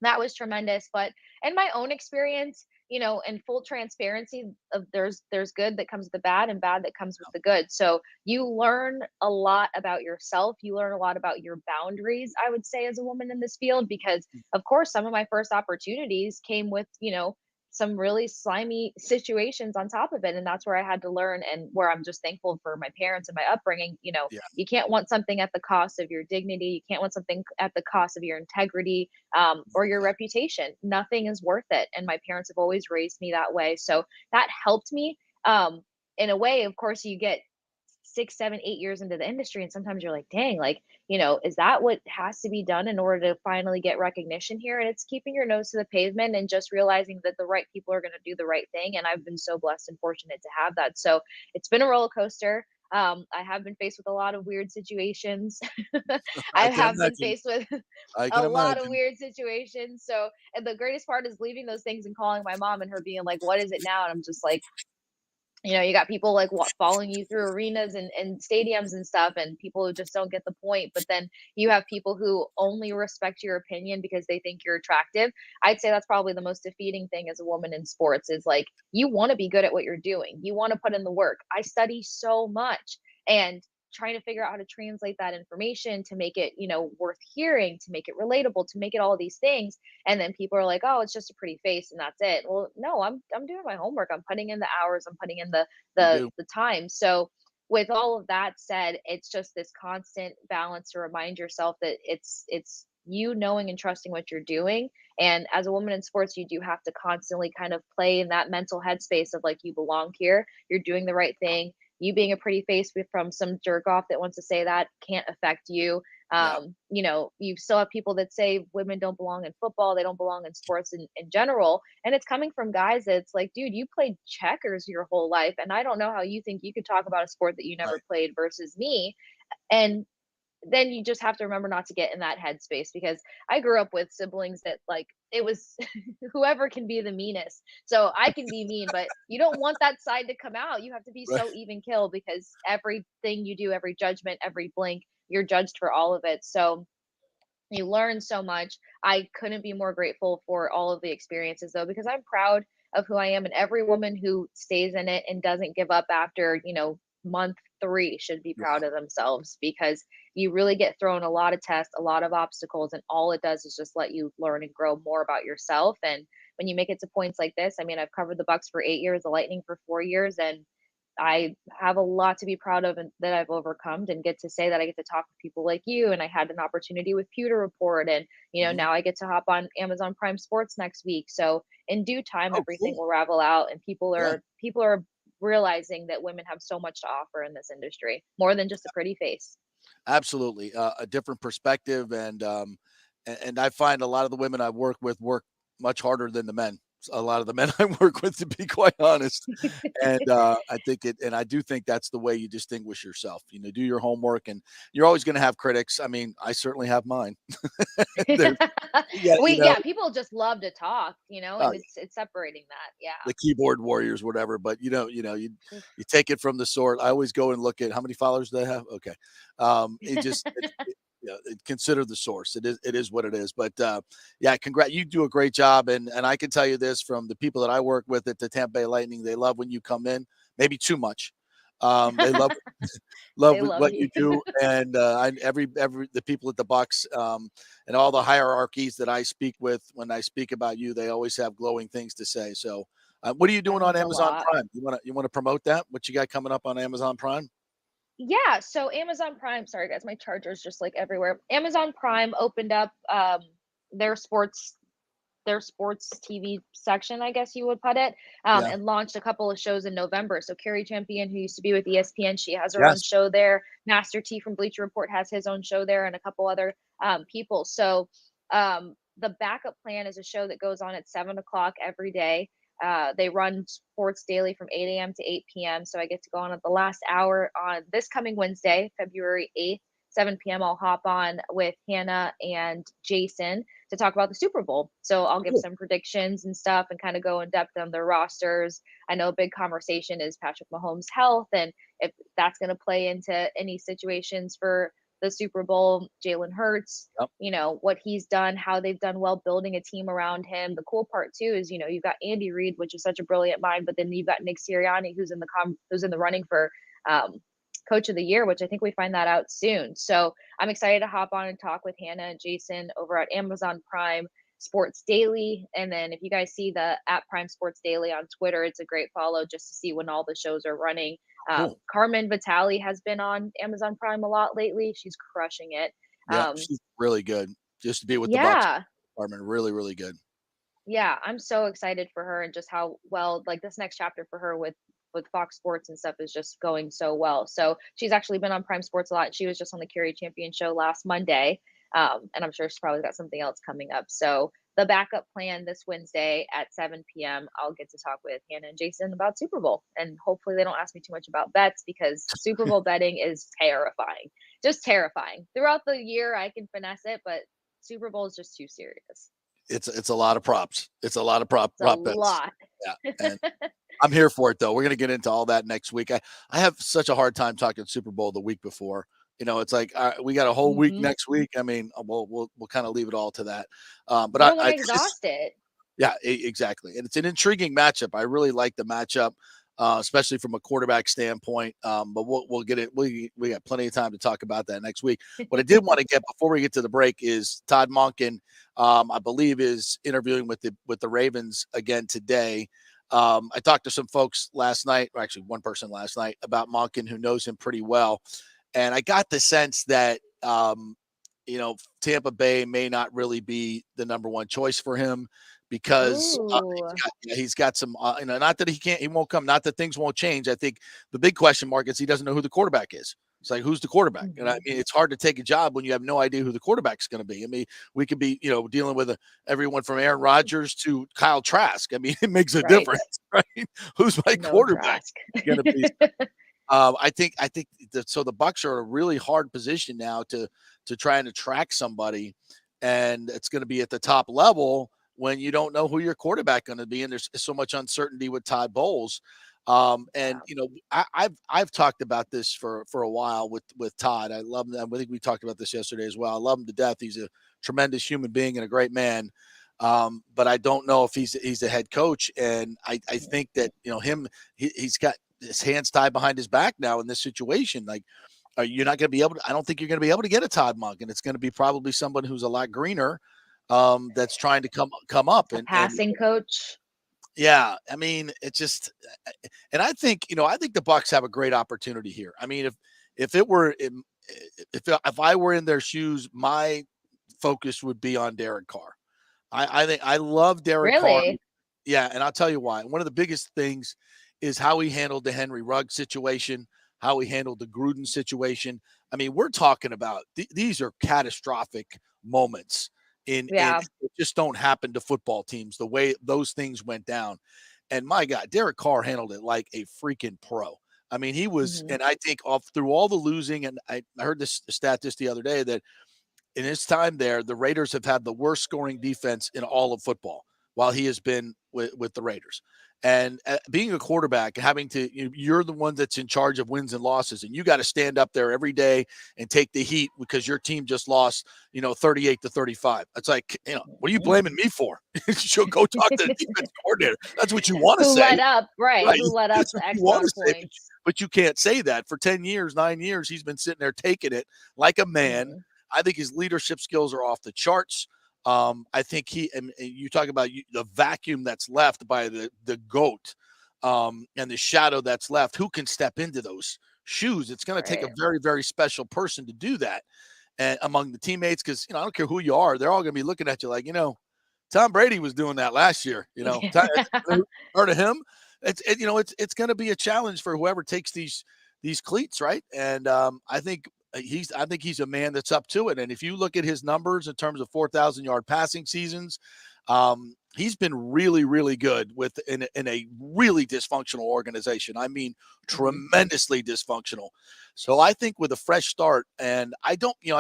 that was tremendous. But in my own experience, in full transparency of there's good that comes with the bad and bad that comes with the good. So you learn a lot about yourself. You learn a lot about your boundaries, I would say, as a woman in this field, because of course some of my first opportunities came with, some really slimy situations on top of it. And that's where I had to learn, and where I'm just thankful for my parents and my upbringing. Yeah. You can't want something at the cost of your dignity. You can't want something at the cost of your integrity, or your reputation. Nothing is worth it. And my parents have always raised me that way. So that helped me. In a way, of course, you get 6, 7, 8 years into the industry, and sometimes you're like, dang, like, is that what has to be done in order to finally get recognition here? And it's keeping your nose to the pavement and just realizing that the right people are going to do the right thing. And I've been so blessed and fortunate to have that. So it's been a roller coaster. I have been faced with a lot of weird situations. I I can have been imagine. faced with I a can lot of imagine. weird situations. So, and the greatest part is leaving those things and calling my mom and her being like, what is it now? And I'm just like, you got people like following you through arenas and stadiums and stuff, and people who just don't get the point. But then you have people who only respect your opinion because they think you're attractive. I'd say that's probably the most defeating thing as a woman in sports, is like, you want to be good at what you're doing. You want to put in the work. I study so much, and trying to figure out how to translate that information to make it, worth hearing, to make it relatable, to make it all these things. And then people are like, oh, it's just a pretty face and that's it. Well, no, I'm doing my homework. I'm putting in the hours, I'm putting in the You the do. the time. So with all of that said, it's just this constant balance to remind yourself that it's you knowing and trusting what you're doing. And as a woman in sports, you do have to constantly kind of play in that mental headspace of like, you belong here, you're doing the right thing. You being a pretty face from some jerk off that wants to say that can't affect you. Yeah. You still have people that say women don't belong in football, they don't belong in sports in general. And it's coming from guys that's like, dude, you played checkers your whole life. And I don't know how you think you could talk about a sport that you never Right. played versus me. And then you just have to remember not to get in that headspace, because I grew up with siblings that, like, it was whoever can be the meanest. So I can be mean, but you don't want that side to come out. You have to be Right. so even kill, because everything you do, every judgment, every blink, you're judged for all of it. So you learn so much. I couldn't be more grateful for all of the experiences, though, because I'm proud of who I am. And every woman who stays in it and doesn't give up after, month 3 should be Yeah. proud of themselves, because you really get thrown a lot of tests, a lot of obstacles, and all it does is just let you learn and grow more about yourself. And when you make it to points like this, I mean, I've covered the Bucks for 8 years, the Lightning for 4 years, and I have a lot to be proud of and that I've overcome, and get to say that I get to talk with people like you. And I had an opportunity with Pewter Report, and Mhm. now I get to hop on Amazon Prime Sports next week. So in due time, Oh, everything cool. will ravel out, and Yeah. people are realizing that women have so much to offer in this industry, more than just a pretty face. Absolutely. A different perspective. And I find a lot of the women I work much harder than the men. A lot of the men I work with, to be quite honest. And I do think that's the way you distinguish yourself. Do your homework, and you're always going to have critics. I mean, I certainly have mine. There's, yeah, Yeah, people just love to talk, uh, and it's separating that. the keyboard warriors, whatever. But Yeah. you take it from the sword. I always go and look at how many followers they have. Okay, consider the source. It is what it is. But yeah, congrats. You do a great job, and I can tell you this from the people that I work with at the Tampa Bay Lightning. They love when you come in, maybe too much. They love love They love what you you. do, and every the people at the Bucks, and all the hierarchies that I speak with, when I speak about you, they always have glowing things to say. So, what are you That doing on means a Amazon lot. Prime? You want to promote that? What you got coming up on Amazon Prime? Yeah, so Amazon Prime, sorry guys, my charger's just like everywhere. Amazon Prime opened up their sports their sports TV section, I guess you would put it, Yeah. and launched a couple of shows in November. So Carrie Champion, who used to be with ESPN, she has her own Yes. show there. Master T from Bleacher Report has his own show there, and a couple other people. So the backup plan is a show that goes on at 7 o'clock every day. They run sports daily from 8 a.m. to 8 p.m. So I get to go on at the last hour on this coming Wednesday, February 8th, 7 p.m. I'll hop on with Hannah and Jason to talk about the Super Bowl. So I'll give Cool. some predictions and stuff and kind of go in depth on their rosters. I know a big conversation is Patrick Mahomes' health, and if that's going to play into any situations for the Super Bowl. Jalen Hurts, Yep. what he's done, how they've done well building a team around him. The cool part too is, you've got Andy Reid, which is such a brilliant mind, but then you've got Nick Sirianni, who's in the running for um, Coach of the Year, which I think we find that out soon. So I'm excited to hop on and talk with Hannah and Jason over at Amazon Prime. Sports Daily. And then if you guys see the at Prime Sports Daily on Twitter, it's a great follow just to see when all the shows are running. Cool. Carmen Vitale has been on Amazon Prime a lot lately. She's crushing it. Yeah, she's really good. Just to be with the Bucks Yeah. department, really, really good. Yeah, I'm so excited for her and just how well like this next chapter for her with Fox Sports and stuff is just going so well. So she's actually been on Prime Sports a lot. She was just on the Carrie Champion show last Monday. And I'm sure she's probably got something else coming up. So the backup plan this Wednesday at 7 p.m. I'll get to talk with Hannah and Jason about Super Bowl. And hopefully they don't ask me too much about bets because Super Bowl betting is terrifying. Just terrifying. Throughout the year I can finesse it, but Super Bowl is just too serious. It's a lot of props. It's a lot of prop It's a bets. lot. Yeah. And I'm here for it though. We're going to get into all that next week. I have such a hard time talking Super Bowl the week before. You know, it's like we got a whole week next week. I mean, we'll kind of leave it all to that. But I exhausted. Yeah, exactly. And it's an intriguing matchup. I really like the matchup, especially from a quarterback standpoint. But we'll get it. We got plenty of time to talk about that next week. What I did want to get before we get to the break is Todd Monken, I believe, is interviewing with the Ravens again today. I talked to some folks last night, or actually one person last night, about Monken who knows him pretty well. And I got the sense that, Tampa Bay may not really be the number one choice for him because he's got some, not that he won't come, not that things won't change. I think the big question mark is he doesn't know who the quarterback is. It's like, who's the quarterback? And I mean, it's hard to take a job when you have no idea who the quarterback's going to be. I mean, we could be, dealing with everyone from Aaron Rodgers to Kyle Trask. I mean, it makes a difference, right? Who's my quarterback going to be? I think so the Bucs are in a really hard position now to try and attract somebody, and it's going to be at the top level when you don't know who your quarterback going to be, and there's so much uncertainty with Todd Bowles. I've talked about this for a while with Todd. I love him. I think we talked about this yesterday as well. I love him to death. He's a tremendous human being and a great man. But I don't know if he's a head coach, and I think that he's got his hands tied behind his back now in this situation. Like, you're not going to be able to, I don't think you're going to be able to get a Todd Monken. It's going to be probably someone who's a lot greener, that's trying to come up and passing coach. Yeah. I mean, it's just, and I think the Bucs have a great opportunity here. I mean, if I were in their shoes, my focus would be on Derek Carr. I think I love Derek Carr. Yeah. And I'll tell you why. One of the biggest things is how he handled the Henry Ruggs situation, how he handled the Gruden situation. I mean, we're talking about these are catastrophic moments and it just don't happen to football teams the way those things went down. And my God, Derek Carr handled it like a freaking pro. I mean, he was, and I think through all the losing, and I heard this stat just the other day that in his time there, the Raiders have had the worst scoring defense in all of football while he has been with the Raiders. And being a quarterback, having to, you're the one that's in charge of wins and losses, and you got to stand up there every day and take the heat because your team just lost, 38-35. It's like, what are you blaming me for? She'll go talk to the defense coordinator. That's what you want to say. Who let up, right? Who let up the extra points? But you can't say that. For 9 years, he's been sitting there taking it like a man. I think his leadership skills are off the charts. I think and you talk about the vacuum that's left by the GOAT, and the shadow that's left. Who can step into those shoes? It's going to take a very, very special person to do that. And among the teammates, because, I don't care who you are, they're all going to be looking at you like, Tom Brady was doing that last year, heard of him. It's going to be a challenge for whoever takes these cleats. Right. And, I think he's a man that's up to it. And if you look at his numbers in terms of 4,000-yard passing seasons, he's been really, really good in a really dysfunctional organization. I mean, tremendously dysfunctional. So I think with a fresh start, and I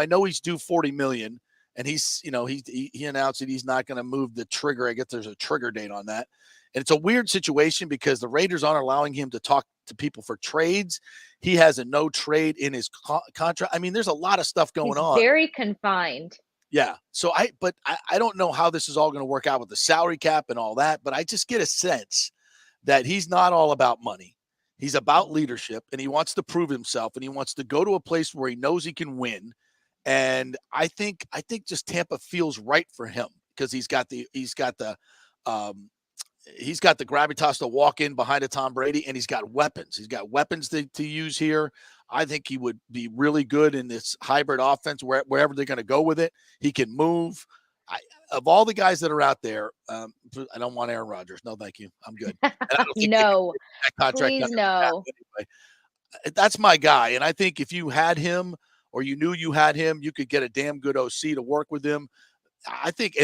know he's due $40 million, and he's, he announced that he's not going to move the trigger. I guess there's a trigger date on that. And it's a weird situation because the Raiders aren't allowing him to talk to people for trades. He has a no trade in his contract. I mean, there's a lot of stuff going on. Very confined. Yeah. So I don't know how this is all going to work out with the salary cap and all that, but I just get a sense that he's not all about money. He's about leadership, and he wants to prove himself, and he wants to go to a place where he knows he can win. And I think just Tampa feels right for him because he's got the gravitas to walk in behind a Tom Brady, and he's got weapons. He's got weapons to use here. I think he would be really good in this hybrid offense wherever they're going to go with it. He can move. Of all the guys that are out there, I don't want Aaron Rodgers. No, thank you. I'm good. And I don't think No, that contract please no. anyway. That's my guy. And I think if you had him or you knew you had him, you could get a damn good OC to work with him. I think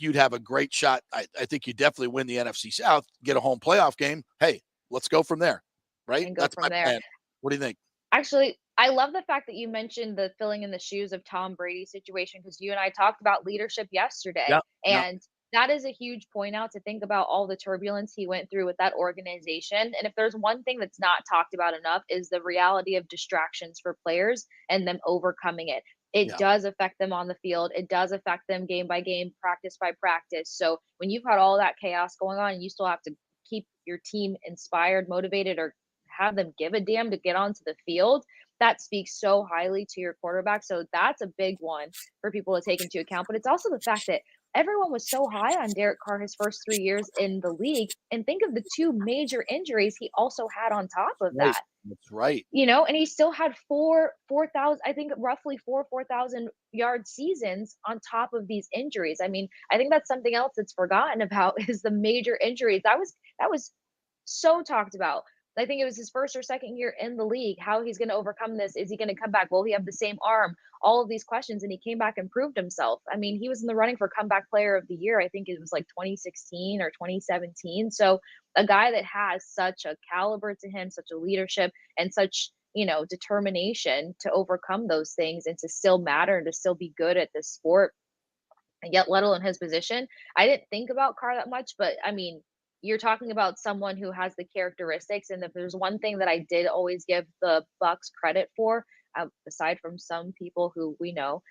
you'd have a great shot. I think you definitely win the NFC South, get a home playoff game. Hey, let's go from there. Right? And go That's from my there. plan. What do you think? Actually, I love the fact that you mentioned the filling in the shoes of Tom Brady situation because you and I talked about leadership yesterday. Yeah. And that is a huge point out to think about all the turbulence he went through with that organization. And if there's one thing that's not talked about enough is the reality of distractions for players and them overcoming it. It does affect them on the field. It does affect them game by game, practice by practice. So when you've got all that chaos going on and you still have to keep your team inspired, motivated, or have them give a damn to get onto the field, that speaks so highly to your quarterback. So that's a big one for people to take into account. But it's also the fact that everyone was so high on Derek Carr his first 3 years in the league. And think of the two major injuries he also had on top of that. That's right. And he still had 4,000, I think roughly 4,000 yard seasons on top of these injuries. I mean, I think that's something else that's forgotten about is the major injuries. That was so talked about. I think it was his first or second year in the league, how he's going to overcome this. Is he going to come back? Will he have the same arm? All of these questions. And he came back and proved himself. I mean, he was in the running for comeback player of the year. I think it was like 2016 or 2017. So a guy that has such a caliber to him, such a leadership and such, determination to overcome those things and to still matter and to still be good at this sport and yet let alone his position. I didn't think about Carr that much, but I mean, you're talking about someone who has the characteristics. And if there's one thing that I did always give the Bucks credit for, aside from some people who we know,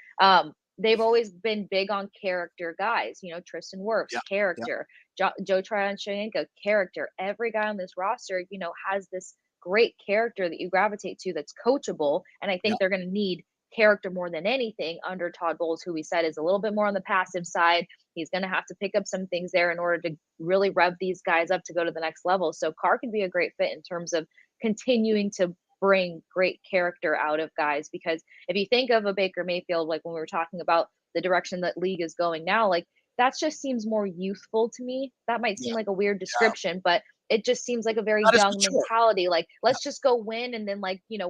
they've always been big on character guys. Tristan Wirfs, character. Joe Tryon-Shoyinka, character. Every guy on this roster, has this great character that you gravitate to that's coachable. And I think they're going to need character more than anything under Todd Bowles, who we said is a little bit more on the passive side. He's going to have to pick up some things there in order to really rev these guys up to go to the next level. So Carr can be a great fit in terms of continuing to bring great character out of guys. Because if you think of a Baker Mayfield, like when we were talking about the direction that league is going now, like that just seems more youthful to me. That might seem like a weird description, but it just seems like a very young mentality. Like, let's just go win. And then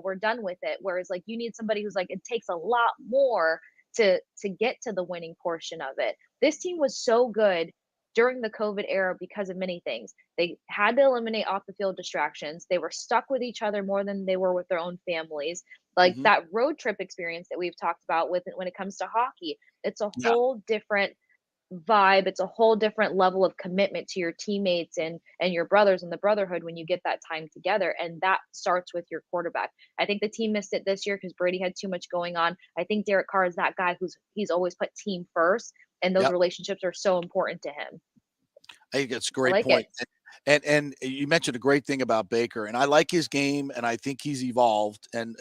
we're done with it. Whereas like you need somebody who's like, it takes a lot more to get to the winning portion of it. This team was so good during the COVID era because of many things. They had to eliminate off the field distractions. They were stuck with each other more than they were with their own families. Like that road trip experience that we've talked about with it when it comes to hockey, it's a whole different vibe. It's a whole different level of commitment to your teammates and your brothers and the brotherhood when you get that time together. And that starts with your quarterback. I think the team missed it this year because Brady had too much going on. I think Derek Carr is that guy he's always put team first, and those relationships are so important to him. I think that's a great point. And you mentioned a great thing about Baker, and I like his game, and I think he's evolved. And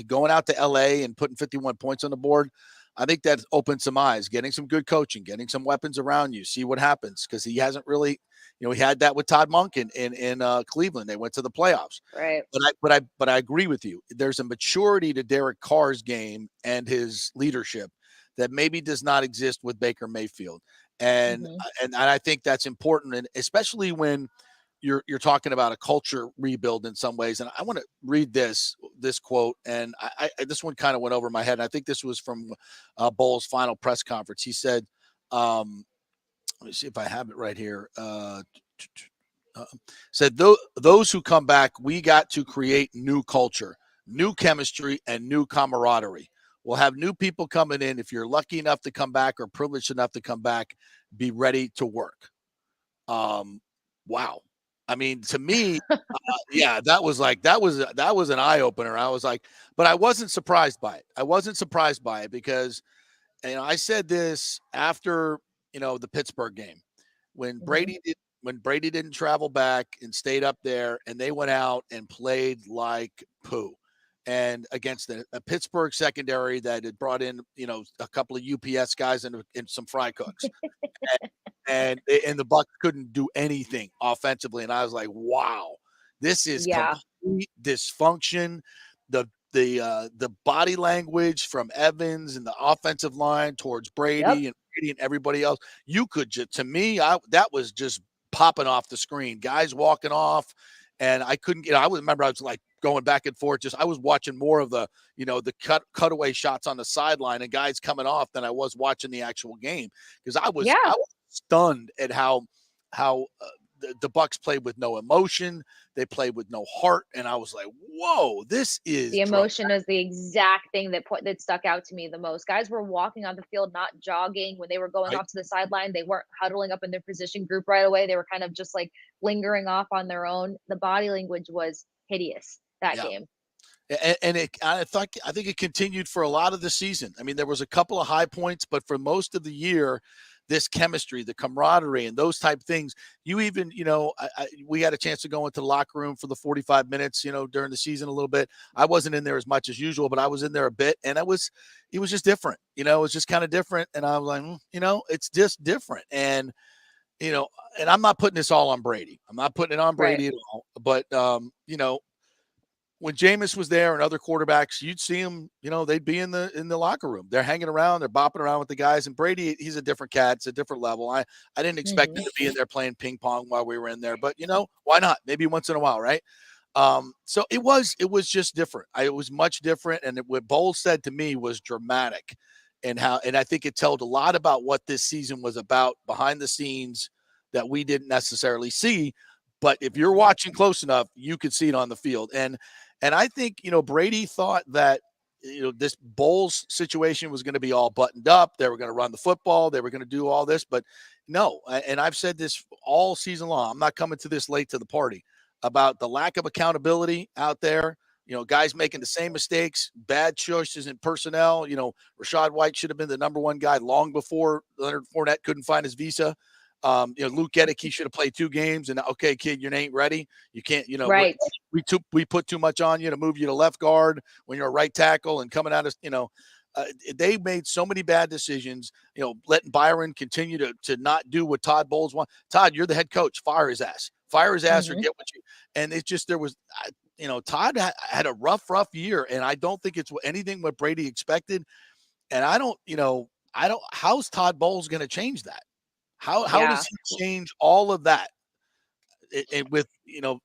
going out to LA and putting 51 points on the board, I think that opened some eyes, getting some good coaching, getting some weapons around you, see what happens. Because he hasn't really, he had that with Todd Monk in Cleveland. They went to the playoffs. Right. But I agree with you. There's a maturity to Derek Carr's game and his leadership that maybe does not exist with Baker Mayfield. And I think that's important, and especially when you're talking about a culture rebuild in some ways. And I want to read this quote, and I this one kind of went over my head. And I think this was from Bowles' final press conference. He said, let me see if I have it right here. Said, those who come back, we got to create new culture, new chemistry, and new camaraderie. We'll have new people coming in. If you're lucky enough to come back or privileged enough to come back, be ready to work. Wow. I mean, to me, that was an eye opener. I was like, but I wasn't surprised by it. I wasn't surprised by it because, I said this after, the Pittsburgh game when Brady didn't travel back and stayed up there and they went out and played like poo. and against a Pittsburgh secondary that had brought in, a couple of UPS guys and some fry cooks. and the Bucs couldn't do anything offensively. And I was like, wow, this is Yeah. complete dysfunction. The body language from Evans and the offensive line towards Brady and everybody else, you could just, to me, that was just popping off the screen. Guys walking off, and I couldn't get. I remember I was like going back and forth. I was watching more of the cutaway shots on the sideline and guys coming off than I was watching the actual game, because I was stunned at how the Bucs played with no emotion. They played with no heart, and I was like, "Whoa, this is." The emotion is the exact thing that stuck out to me the most. Guys were walking on the field, not jogging. When they were going off to the sideline, they weren't huddling up in their position group right away. They were kind of just like lingering off on their own. The body language was hideous that game. And I think it continued for a lot of the season. I mean, there was a couple of high points, but for most of the year, this chemistry, the camaraderie, and those type things. You even, we had a chance to go into the locker room for the 45 minutes, during the season a little bit. I wasn't in there as much as usual, but I was in there a bit, and it was just different. It was just kind of different, and I was like, it's just different. And and I'm not putting this all on Brady. I'm not putting it on Brady at all. But when Jameis was there and other quarterbacks, you'd see them, they'd be in the locker room. They're hanging around, they're bopping around with the guys. And Brady, he's a different cat. It's a different level. I didn't expect him to be in there playing ping pong while we were in there, but why not? Maybe once in a while, right? So it was just different. It was much different. And what Bowles said to me was dramatic, and I think it told a lot about what this season was about behind the scenes that we didn't necessarily see. But if you're watching close enough, you could see it on the field. And I think, Brady thought that, this Bowles situation was going to be all buttoned up. They were going to run the football. They were going to do all this. But no, and I've said this all season long. I'm not coming to this late to the party about the lack of accountability out there. Guys making the same mistakes, bad choices in personnel. Rachaad White should have been the number one guy long before Leonard Fournette couldn't find his visa. Luke Gedeke should have played 2 games, and okay, kid, you ain't ready. You can't, right. We put too much on you to move you to left guard when you're a right tackle and coming out of, they made so many bad decisions, letting Byron continue to not do what Todd Bowles wants. Todd, you're the head coach. Fire his ass or get what you, and it's just, there was, Todd had a rough year, and I don't think it's anything what Brady expected. And how's Todd Bowles going to change that? How does he change all of that? With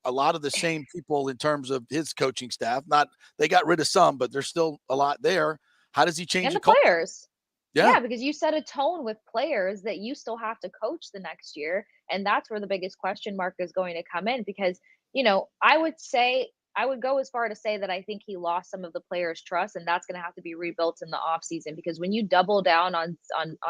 a lot of the same people in terms of his coaching staff. Not, they got rid of some, but there's still a lot there. How does he change the culture? Players? Yeah, because you set a tone with players that you still have to coach the next year, and that's where the biggest question mark is going to come in. Because I would go as far to say that I think he lost some of the players' trust, and that's going to have to be rebuilt in the offseason. Because when you double down on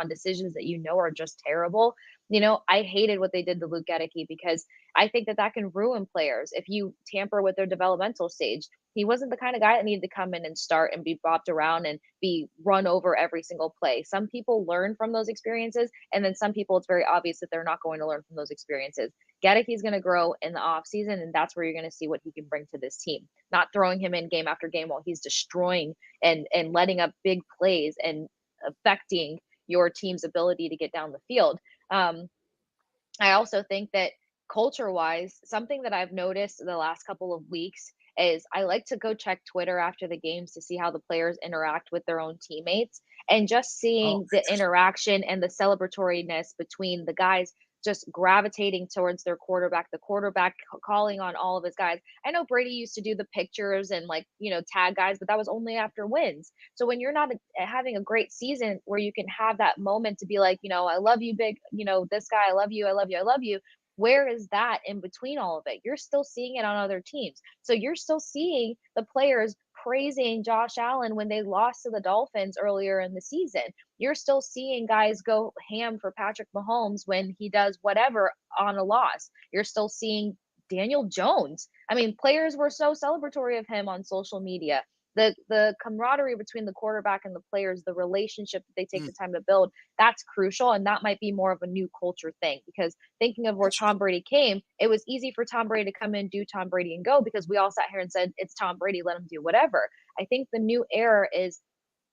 decisions that are just terrible, I hated what they did to Luke Gedeke, because I think that can ruin players if you tamper with their developmental stage. He wasn't the kind of guy that needed to come in and start and be bopped around and be run over every single play. Some people learn from those experiences, and then some people, it's very obvious that they're not going to learn from those experiences. Gedeke's going to grow in the offseason, and that's where you're going to see what he can bring to this team. Not throwing him in game after game while he's destroying and letting up big plays and affecting your team's ability to get down the field. I also think that culture-wise, something that I've noticed the last couple of weeks is I like to go check Twitter after the games to see how the players interact with their own teammates, and just seeing the interaction and the celebratoriness between the guys just gravitating towards their quarterback, the quarterback calling on all of his guys. I know Brady used to do the pictures and tag guys, but that was only after wins. So when you're not having a great season where you can have that moment to be like, I love you, big, this guy, I love you, I love you, I love you. Where is that in between all of it? You're still seeing it on other teams. So you're still seeing the players praising Josh Allen when they lost to the Dolphins earlier in the season. You're still seeing guys go ham for Patrick Mahomes when he does whatever on a loss. You're still seeing Daniel Jones. I mean, players were so celebratory of him on social media. the camaraderie between the quarterback and the players, the relationship that they take the time to build, that's crucial. And that might be more of a new culture thing, because thinking of where Tom Brady came, it was easy for Tom Brady to come in, do Tom Brady and go, because we all sat here and said, it's Tom Brady, let him do whatever. I think the new era is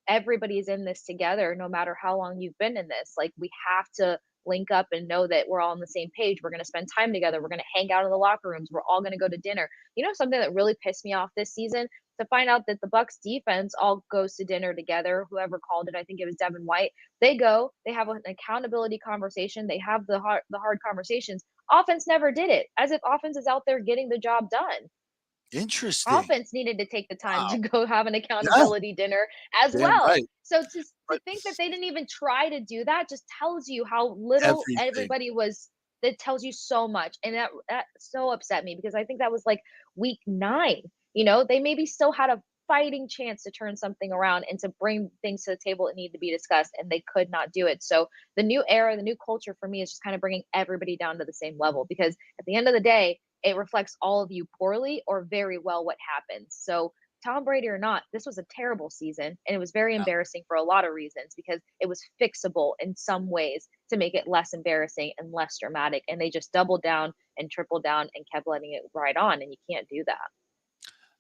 everybody's in this together, no matter how long you've been in this. Like, we have to link up and know that we're all on the same page. We're going to spend time together. We're going to hang out in the locker rooms. We're all going to go to dinner. You know, something that really pissed me off this season, to find out that the Bucks defense all goes to dinner together. Whoever called it, I think it was Devin White. They go, they have an accountability conversation. They have the hard conversations. Offense never did it, as if offense is out there getting the job done. Interesting. Offense needed to take the time to go have an Yeah. accountability dinner as Damn well. right. So to think that they didn't even try to do that just tells you how little Everything. everybody was. That tells you so much. And that so upset me, because I think that was like week 9. You know, they maybe still had a fighting chance to turn something around and to bring things to the table that need to be discussed, and they could not do it. So the new era, the new culture for me is just kind of bringing everybody down to the same level, because at the end of the day, it reflects all of you poorly or very well what happens. So Tom Brady or not, this was a terrible season, and it was very embarrassing for a lot of reasons, because it was fixable in some ways to make it less embarrassing and less dramatic. And they just doubled down and tripled down and kept letting it ride on, and you can't do that.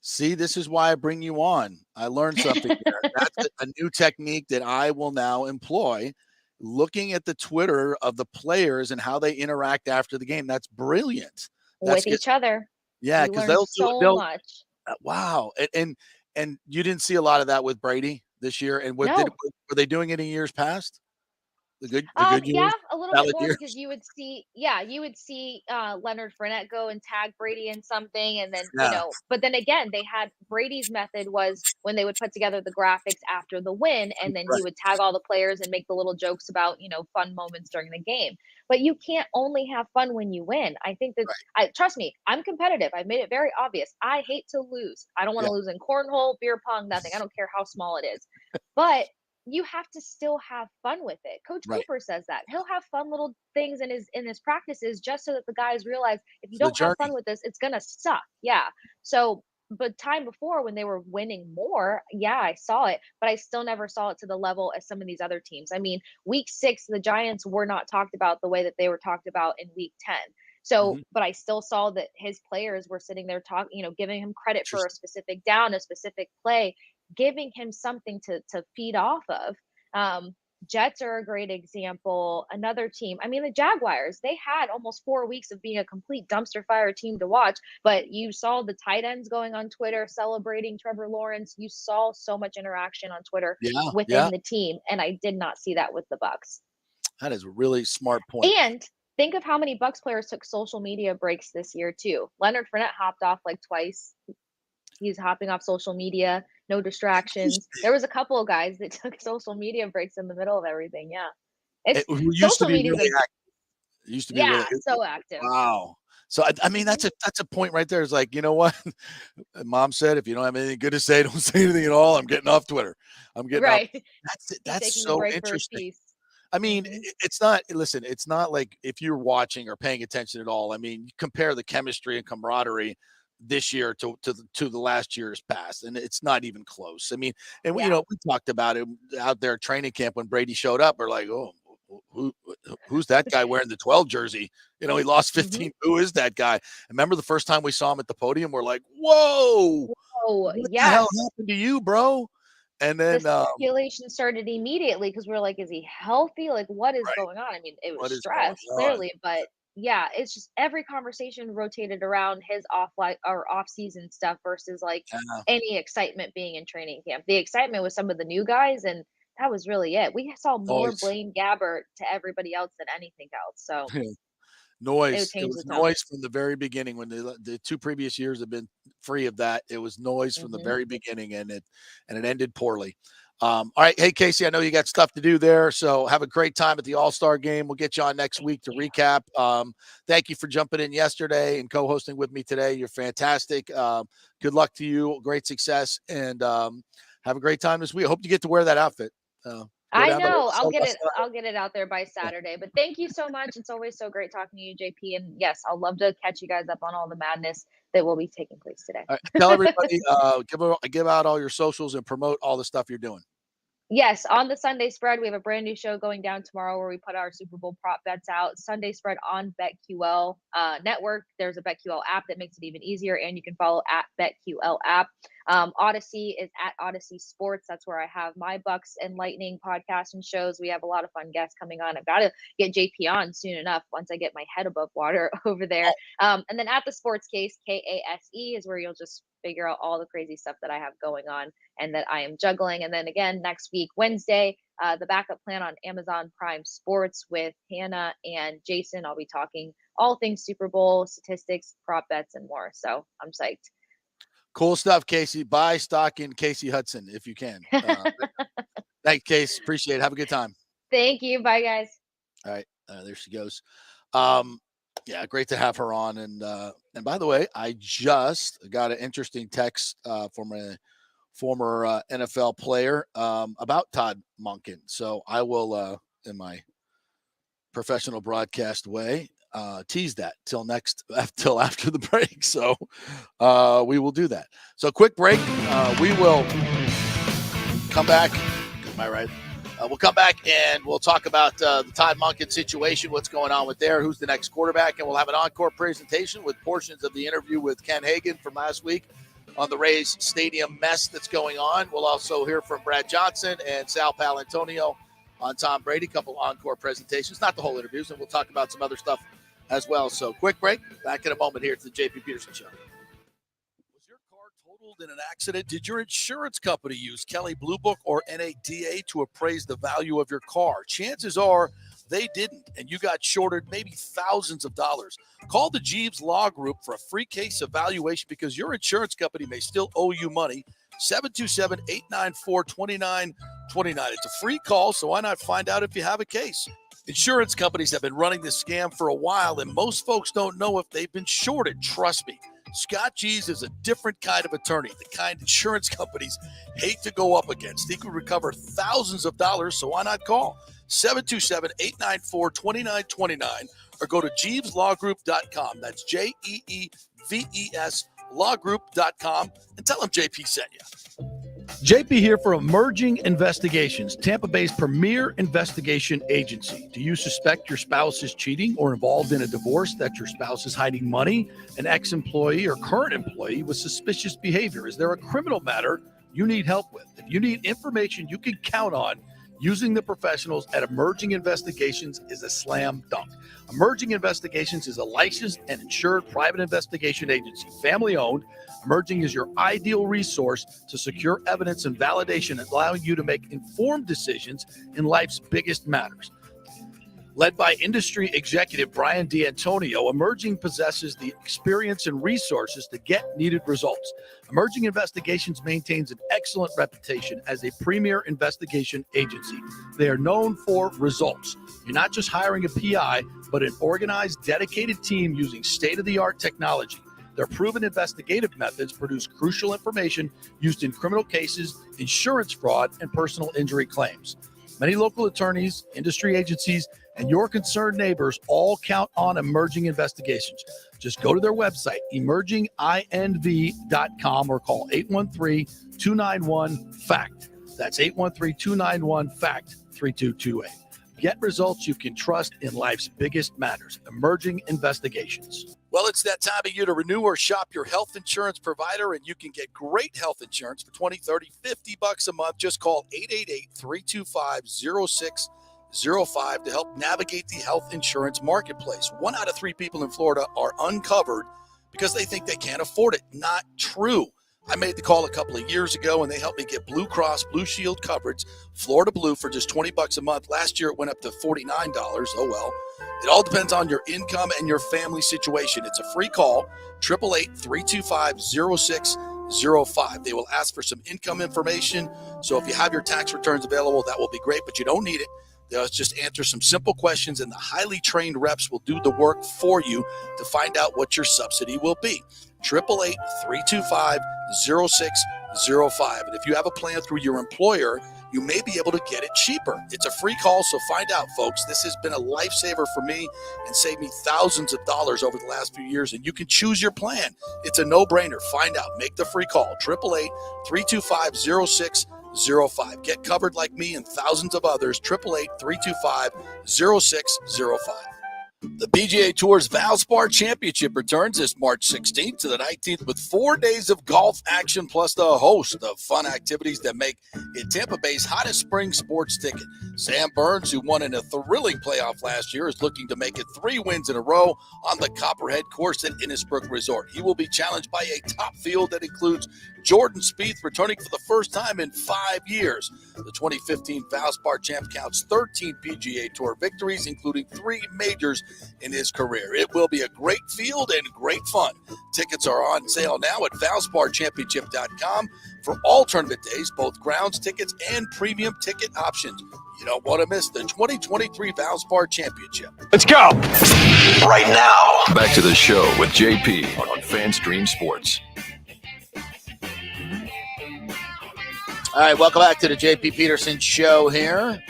See, this is why I bring you on. I learned something there. That's a new technique that I will now employ, looking at the Twitter of the players and how they interact after the game. That's brilliant. That's With each other. Yeah, You because learn they'll do it. so much. Wow. And you didn't see a lot of that with Brady this year. And No. were they doing it in years past? The good Yeah, years? a little Valid bit more, years? because you would see Leonard Fournette go and tag Brady in something, and then Yeah. but then again, they had Brady's method was when they would put together the graphics after the win, and then he Right. would tag all the players and make the little jokes about fun moments during the game. But you can't only have fun when you win. I think that I trust me, I'm competitive. I've made it very obvious. I hate to lose. I don't want to Yeah. lose in cornhole, beer pong, nothing. I don't care how small it is. But you have to still have fun with it. Coach Right. Cooper says that. He'll have fun little things in his practices, just so that the guys realize, if you The don't have fun journey. with this, it's gonna suck. Yeah. So, but time before, when they were winning more, yeah, I saw it, but I still never saw it to the level as some of these other teams. I mean, week 6, the Giants were not talked about the way that they were talked about in week 10. So, but I still saw that his players were sitting there talking, giving him credit for a specific down, a specific play, giving him something to feed off of. Jets are a great example. Another team, I mean, the Jaguars, they had almost 4 weeks of being a complete dumpster fire team to watch, but you saw the tight ends going on Twitter celebrating Trevor Lawrence. You saw so much interaction on Twitter within the team, and I did not see that with the Bucks. That is a really smart point. And think of how many Bucks players took social media breaks this year too. Leonard Fournette hopped off like twice. He's hopping off social media, no distractions. There was a couple of guys that took social media breaks in the middle of everything. Yeah. Who used to social be media really active. Used to be really so active. Wow. So I mean, that's a point right there. It's like, you know what? Mom said, if you don't have anything good to say, don't say anything at all. I'm getting off Twitter. I'm getting off. That's so interesting. I mean, it's not, listen, it's not like if you're watching or paying attention at all. I mean, you compare the chemistry and camaraderie this year to the last year's past, and it's not even close. I mean, and we talked about it out there at training camp when Brady showed up. We're like, oh, who's that guy wearing the 12 jersey? He lost 15. Who is that guy? Remember the first time we saw him at the podium? We're like, whoa, what the hell happened to you, bro? And then the speculation started immediately, because we're like, is he healthy? Like, what is going on? I mean, it was stress, clearly, but yeah, it's just every conversation rotated around his off season stuff versus like any excitement being in training camp. The excitement was some of the new guys, and that was really it. We saw more Blaine Gabbert to everybody else than anything else. So noise. It was noise from the very beginning. When the 2 previous years have been free of that, it was noise from the very beginning, and it ended poorly. All right. Hey, Casey, I know you got stuff to do there, so have a great time at the All-Star game. We'll get you on next week to recap. Thank you for jumping in yesterday and co-hosting with me today. You're fantastic. Good luck to you. Great success, and have a great time this week. I hope you get to wear that outfit. I down the know. west side, west side. I'll get it out there by Saturday. But thank you so much. It's always so great talking to you, JP. And yes, I'll love to catch you guys up on all the madness that will be taking place today. All right, tell everybody, give out all your socials and promote all the stuff you're doing. Yes, on the Sunday Spread, we have a brand new show going down tomorrow where we put our Super Bowl prop bets out. Sunday Spread on BetQL network. There's a BetQL app that makes it even easier, and you can follow at BetQL app. Odyssey is at Odyssey Sports. That's where I have my Bucks and Lightning podcast and shows. We have a lot of fun guests coming on. I've got to get JP on soon enough once I get my head above water over there. And then at the Sports Case, KASE, is where you'll just figure out all the crazy stuff that I have going on and that I am juggling. And then again, next week, Wednesday, the backup plan on Amazon Prime Sports with Hannah and Jason. I'll be talking all things Super Bowl, statistics, prop bets, and more. So I'm psyched. Cool stuff, Casey. Buy stock in Casey Hudson if you can. Thanks, Casey. Appreciate it. Have a good time. Thank you. Bye, guys. All right. There she goes. Yeah, great to have her on. And by the way, I just got an interesting text from a former NFL player about Todd Monken. So I will, in my professional broadcast way, tease that till after the break. So we will do that. So quick break. We will come back. Am I right? We'll come back and we'll talk about the Todd Monken situation, what's going on with there, who's the next quarterback, and we'll have an encore presentation with portions of the interview with Ken Hagan from last week on the Rays stadium mess that's going on. We'll also hear from Brad Johnson and Sal Palantonio on Tom Brady, a couple encore presentations, not the whole interviews, and we'll talk about some other stuff as well. So quick break. Back in a moment here to the JP Peterson Show. Was your car totaled in an accident? Did your insurance company use Kelley Blue Book or NADA to appraise the value of your car? Chances are they didn't, and you got shorted maybe thousands of dollars. Call the Jeeves Law Group for a free case evaluation because your insurance company may still owe you money. 727-894-2929. It's a free call, so why not find out if you have a case? Insurance companies have been running this scam for a while, and most folks don't know if they've been shorted. Trust me. Scott Jeeves is a different kind of attorney, the kind insurance companies hate to go up against. He could recover thousands of dollars, so why not call? 727-894-2929 or go to JeevesLawGroup.com. That's JEEVES lawgroup.com and tell them JP sent you. JP here for Emerging Investigations, Tampa Bay's premier investigation agency. Do you suspect your spouse is cheating or involved in a divorce, that your spouse is hiding money, an ex-employee or current employee with suspicious behavior? Is there a criminal matter you need help with? If you need information you can count on, using the professionals at Emerging Investigations is a slam dunk. Emerging Investigations is a licensed and insured private investigation agency, family-owned. Emerging is your ideal resource to secure evidence and validation, allowing you to make informed decisions in life's biggest matters. Led by industry executive Brian D'Antonio, Emerging possesses the experience and resources to get needed results. Emerging Investigations maintains an excellent reputation as a premier investigation agency. They are known for results. You're not just hiring a PI, but an organized, dedicated team using state-of-the-art technology. Their proven investigative methods produce crucial information used in criminal cases, insurance fraud, and personal injury claims. Many local attorneys, industry agencies, and your concerned neighbors all count on Emerging Investigations. Just go to their website, emerginginv.com, or call 813-291-FACT. That's 813-291-FACT-3228. Get results you can trust in life's biggest matters. Emerging Investigations. Well, it's that time of year to renew or shop your health insurance provider, and you can get great health insurance for $20, $30, $50 a month. Just call 888-325-0605 to help navigate the health insurance marketplace. 1 out of 3 people in Florida are uncovered because they think they can't afford it. Not true. I made the call a couple of years ago, and they helped me get Blue Cross Blue Shield coverage, Florida Blue, for just $20 a month. Last year, it went up to $49. Oh, well. It all depends on your income and your family situation. It's a free call, 888-325-0605. They will ask for some income information. So if you have your tax returns available, that will be great, but you don't need it. They'll just answer some simple questions, and the highly trained reps will do the work for you to find out what your subsidy will be. 888-325-0605. And if you have a plan through your employer, you may be able to get it cheaper. It's a free call, so find out, folks. This has been a lifesaver for me and saved me thousands of dollars over the last few years, and you can choose your plan. It's a no-brainer. Find out. Make the free call. 888-325-0605. Get covered like me and thousands of others. 888-325-0605. The PGA Tour's Valspar Championship returns this March 16th to the 19th with 4 days of golf action plus a host of fun activities that make it Tampa Bay's hottest spring sports ticket. Sam Burns, who won in a thrilling playoff last year, is looking to make it 3 wins in a row on the Copperhead course at Innisbrook Resort. He will be challenged by a top field that includes Jordan Spieth, returning for the first time in 5 years. The 2015 Valspar champ counts 13 PGA Tour victories, including 3 majors in his career. It will be a great field and great fun. Tickets are on sale now at ValsparChampionship.com for all tournament days, both grounds tickets and premium ticket options. You don't want to miss the 2023 Valspar Championship. Let's go. Right now, back to the show with JP on FanStream Sports. All right, welcome back to the JP Peterson Show here,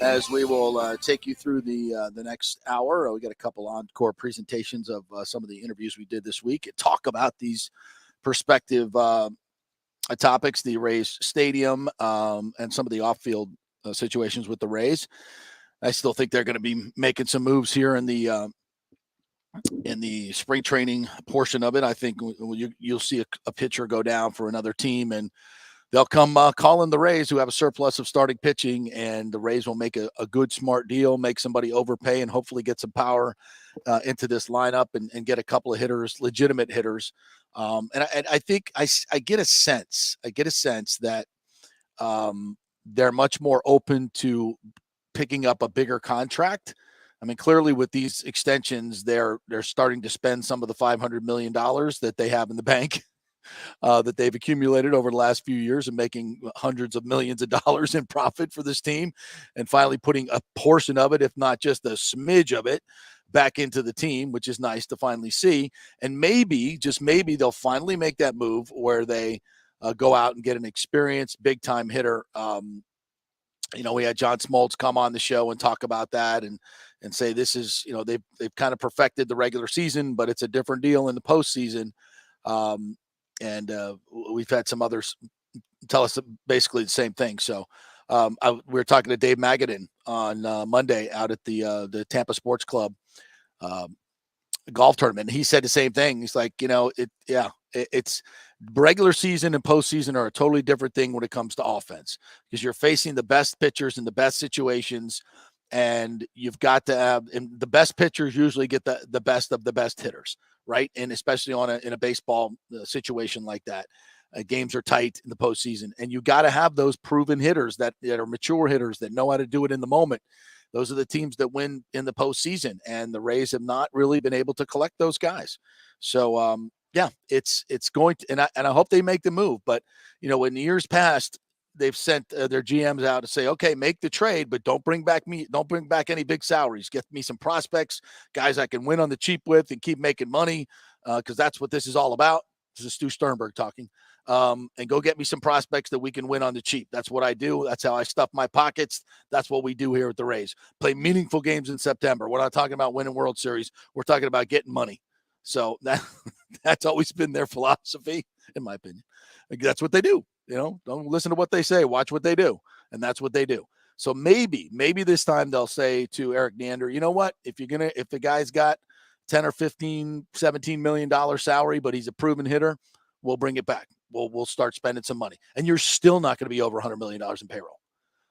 as we will take you through the next hour. We got a couple encore presentations of some of the interviews we did this week and talk about these perspective topics, the Rays Stadium, and some of the off-field situations with the Rays. I still think they're going to be making some moves here in the spring training portion of it. I think you'll see a pitcher go down for another team, and they'll come calling the Rays, who have a surplus of starting pitching, and the Rays will make a good, smart deal, make somebody overpay, and hopefully get some power into this lineup and get a couple of hitters, legitimate hitters. And I think I get a sense that they're much more open to picking up a bigger contract. I mean, clearly with these extensions, they're starting to spend some of the $500 million that they have in the bank. That they've accumulated over the last few years and making hundreds of millions of dollars in profit for this team, and finally putting a portion of it, if not just a smidge of it, back into the team, which is nice to finally see. And maybe, just maybe, they'll finally make that move where they go out and get an experienced big-time hitter. We had John Smoltz come on the show and talk about that and say this is, they've kind of perfected the regular season, but it's a different deal in the postseason. And we've had some others tell us basically the same thing. So we were talking to Dave Magadan on Monday out at the Tampa Sports Club golf tournament. And he said the same thing. He's like, it's regular season and postseason are a totally different thing when it comes to offense, because you're facing the best pitchers in the best situations, and you've got to have, and the best pitchers usually get the best of the best hitters. Right. And especially in a baseball situation like that, games are tight in the postseason, and you got to have those proven hitters that are mature hitters that know how to do it in the moment. Those are the teams that win in the postseason, and the Rays have not really been able to collect those guys. So, it's going to, and I hope they make the move. But, in years past, they've sent their GMs out to say, okay, make the trade, but don't bring back any big salaries. Get me some prospects, guys I can win on the cheap with and keep making money, because that's what this is all about. This is Stu Sternberg talking. And go get me some prospects that we can win on the cheap. That's what I do. That's how I stuff my pockets. That's what we do here at the Rays. Play meaningful games in September. We're not talking about winning World Series. We're talking about getting money. So that's always been their philosophy, in my opinion. That's what they do. Don't listen to what they say, watch what they do. And that's what they do. So maybe this time they'll say to Eric Neander, you know what, if the guy's got 10 or 15, $17 million salary, but he's a proven hitter, we'll bring it back. We'll start spending some money. And you're still not going to be over $100 million in payroll.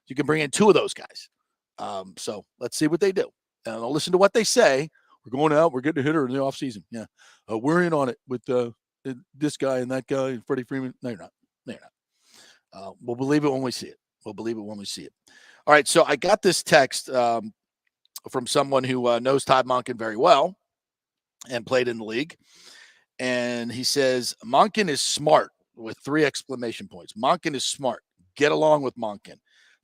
You can bring in 2 of those guys. So let's see what they do. And I'll listen to what they say. We're going out. We're getting a hitter in the offseason. Yeah. We're in on it with this guy and that guy and Freddie Freeman. No, you're not. We'll believe it when we see it. All right. So I got this text from someone who knows Todd Monken very well and played in the league. And he says, Monken is smart, with 3 exclamation points. Monken is smart. Get along with Monken.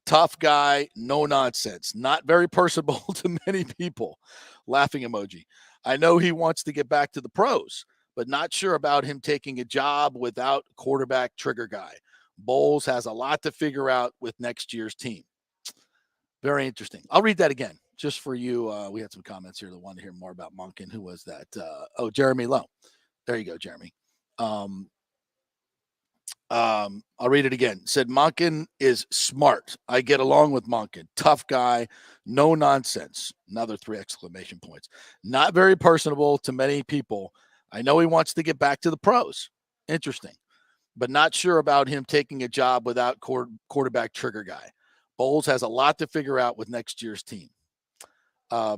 Tough guy, no nonsense. Not very personable to many people. Laughing emoji. I know he wants to get back to the pros, but not sure about him taking a job without quarterback trigger guy. Bowles has a lot to figure out with next year's team. Very interesting. I'll read that again just for you. We had some comments here that wanted to hear more about Monken. Who was that? Jeremy Lowe. There you go, Jeremy. I'll read it again. Said Monken is smart. I get along with Monken. Tough guy, no nonsense. Another 3 exclamation points. Not very personable to many people. I know he wants to get back to the pros. Interesting. But not sure about him taking a job without quarterback trigger guy. Bowles has a lot to figure out with next year's team. I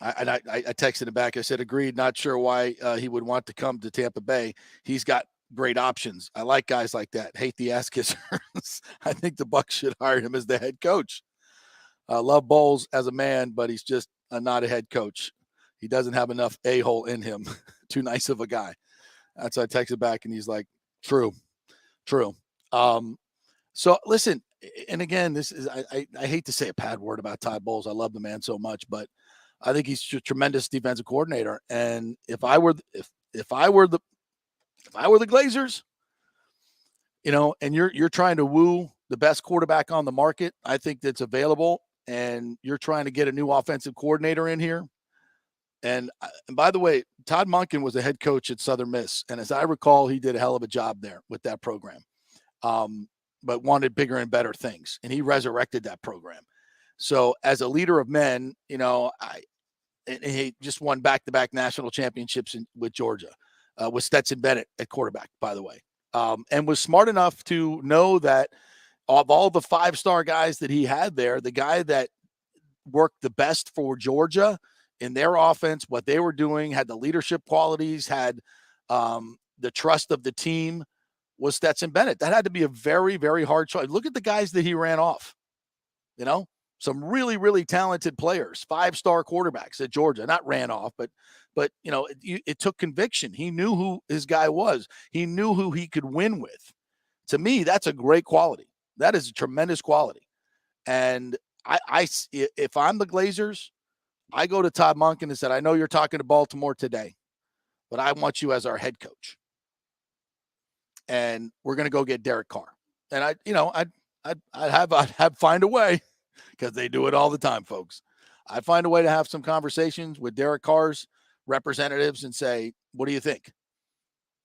texted him back. I said, agreed. Not sure why he would want to come to Tampa Bay. He's got great options. I like guys like that. Hate the ass kissers. I think the Bucs should hire him as the head coach. Love Bowles as a man, but he's just not a head coach. He doesn't have enough a-hole in him. Too nice of a guy. That's why I texted back, and he's like, true. So listen, and again, this is I hate to say a bad word about Todd Bowles. I love the man so much, but I think he's a tremendous defensive coordinator. And if I were the Glazers, and you're trying to woo the best quarterback on the market, I think that's available, and you're trying to get a new offensive coordinator in here. And by the way, Todd Monken was a head coach at Southern Miss, and as I recall, he did a hell of a job there with that program, but wanted bigger and better things, and he resurrected that program. So as a leader of men, and he just won back-to-back national championships with Georgia, with Stetson Bennett at quarterback, by the way, and was smart enough to know that of all the 5-star guys that he had there, the guy that worked the best for Georgia in their offense, what they were doing, had the leadership qualities, had the trust of the team, was Stetson Bennett. That had to be a very, very hard choice. Look at the guys that he ran off. Some really, really talented players, 5-star quarterbacks at Georgia, not ran off, but it took conviction. He knew who his guy was. He knew who he could win with. To me, that's a great quality. That is a tremendous quality. And if I'm the Glazers, I go to Todd Monken and said, I know you're talking to Baltimore today, but I want you as our head coach. And we're going to go get Derek Carr. And I'd find a way, because they do it all the time, folks. I'd find a way to have some conversations with Derek Carr's representatives and say, what do you think?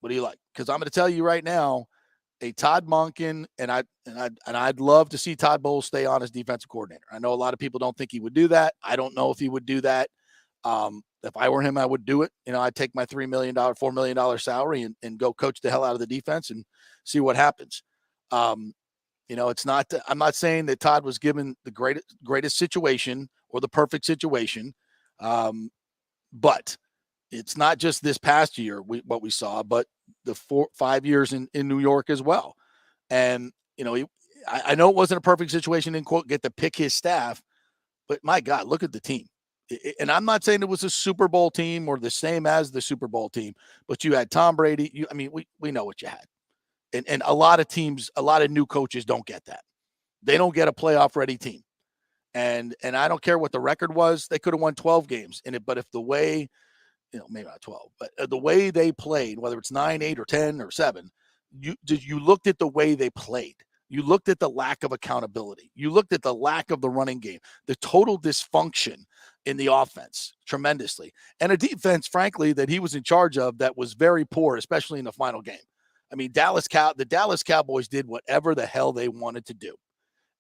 What do you like? Because I'm going to tell you right now, a Todd Monken, and I'd love to see Todd Bowles stay on as defensive coordinator. I know a lot of people don't think he would do that. I don't know if he would do that. If I were him, I would do it. I'd take my $4 million salary and go coach the hell out of the defense and see what happens. It's not. I'm not saying that Todd was given the greatest situation or the perfect situation, but it's not just this past year what we saw, but the 5 years in New York as well. And I know it wasn't a perfect situation, and quote, get to pick his staff, but my God, look at the team. And I'm not saying it was a Super Bowl team or the same as the Super Bowl team, but you had Tom Brady. We know what you had. And a lot of teams, a lot of new coaches don't get that. They don't get a playoff ready team. And I don't care what the record was. They could have won 12 games in it. But if the way, maybe not 12, but the way they played, whether it's 9, 8 or 10 or 7, you looked at the way they played. You looked at the lack of accountability. You looked at the lack of the running game, the total dysfunction in the offense tremendously, and a defense, frankly, that he was in charge of that was very poor, especially in the final game. The Dallas Cowboys did whatever the hell they wanted to do.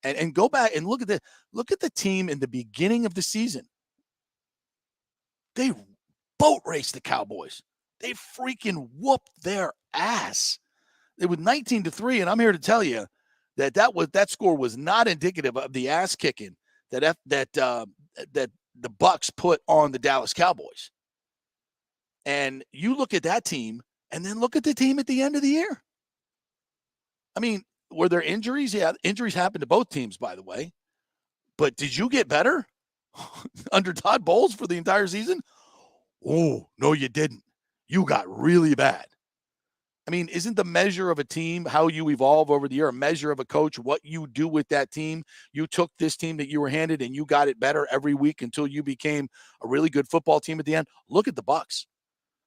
And go back and look at the team in the beginning of the season. They boat raced the Cowboys. They freaking whooped their ass. It was 19-3, and I'm here to tell you that score was not indicative of the ass kicking that the Bucs put on the Dallas Cowboys. And you look at that team, and then look at the team at the end of the year. Were there injuries? Yeah, injuries happened to both teams, by the way. But did you get better under Todd Bowles for the entire season? Oh, no, you didn't. You got really bad. Isn't the measure of a team how you evolve over the year, a measure of a coach, what you do with that team? You took this team that you were handed and you got it better every week until you became a really good football team at the end. Look at the Bucs.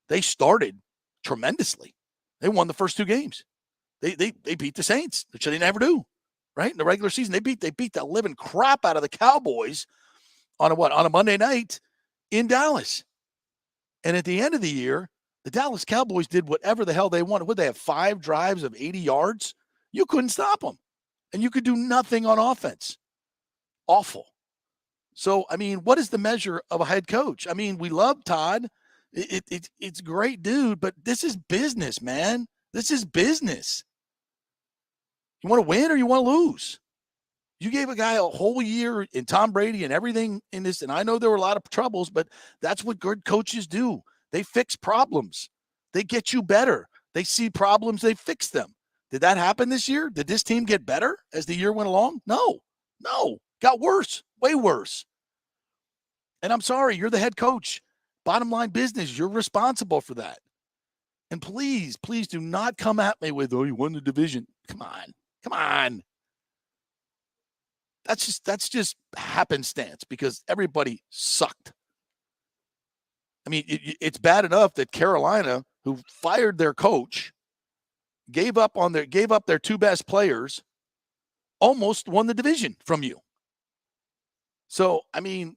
They started tremendously. They won the first 2 games. They beat the Saints, which they never do, right? In the regular season, they beat the living crap out of the Cowboys on a Monday night in Dallas. And at the end of the year, the Dallas Cowboys did whatever the hell they wanted. Would they have 5 drives of 80 yards? You couldn't stop them. And you could do nothing on offense. Awful. So, I mean, what is the measure of a head coach? I mean, we love Todd. It's a great dude, but this is business, man. This is business. You want to win or you want to lose? You gave a guy a whole year in Tom Brady and everything in this, and I know there were a lot of troubles, but that's what good coaches do. They fix problems. They get you better. They see problems, they fix them. Did that happen this year? Did this team get better as the year went along? No. Got worse, way worse. And I'm sorry, you're the head coach. Bottom line business, you're responsible for that. And please do not come at me with, oh, you won the division. Come on. That's just happenstance because everybody sucked. I mean, it's bad enough that Carolina, who fired their coach, gave up their 2 best players, almost won the division from you. So, I mean,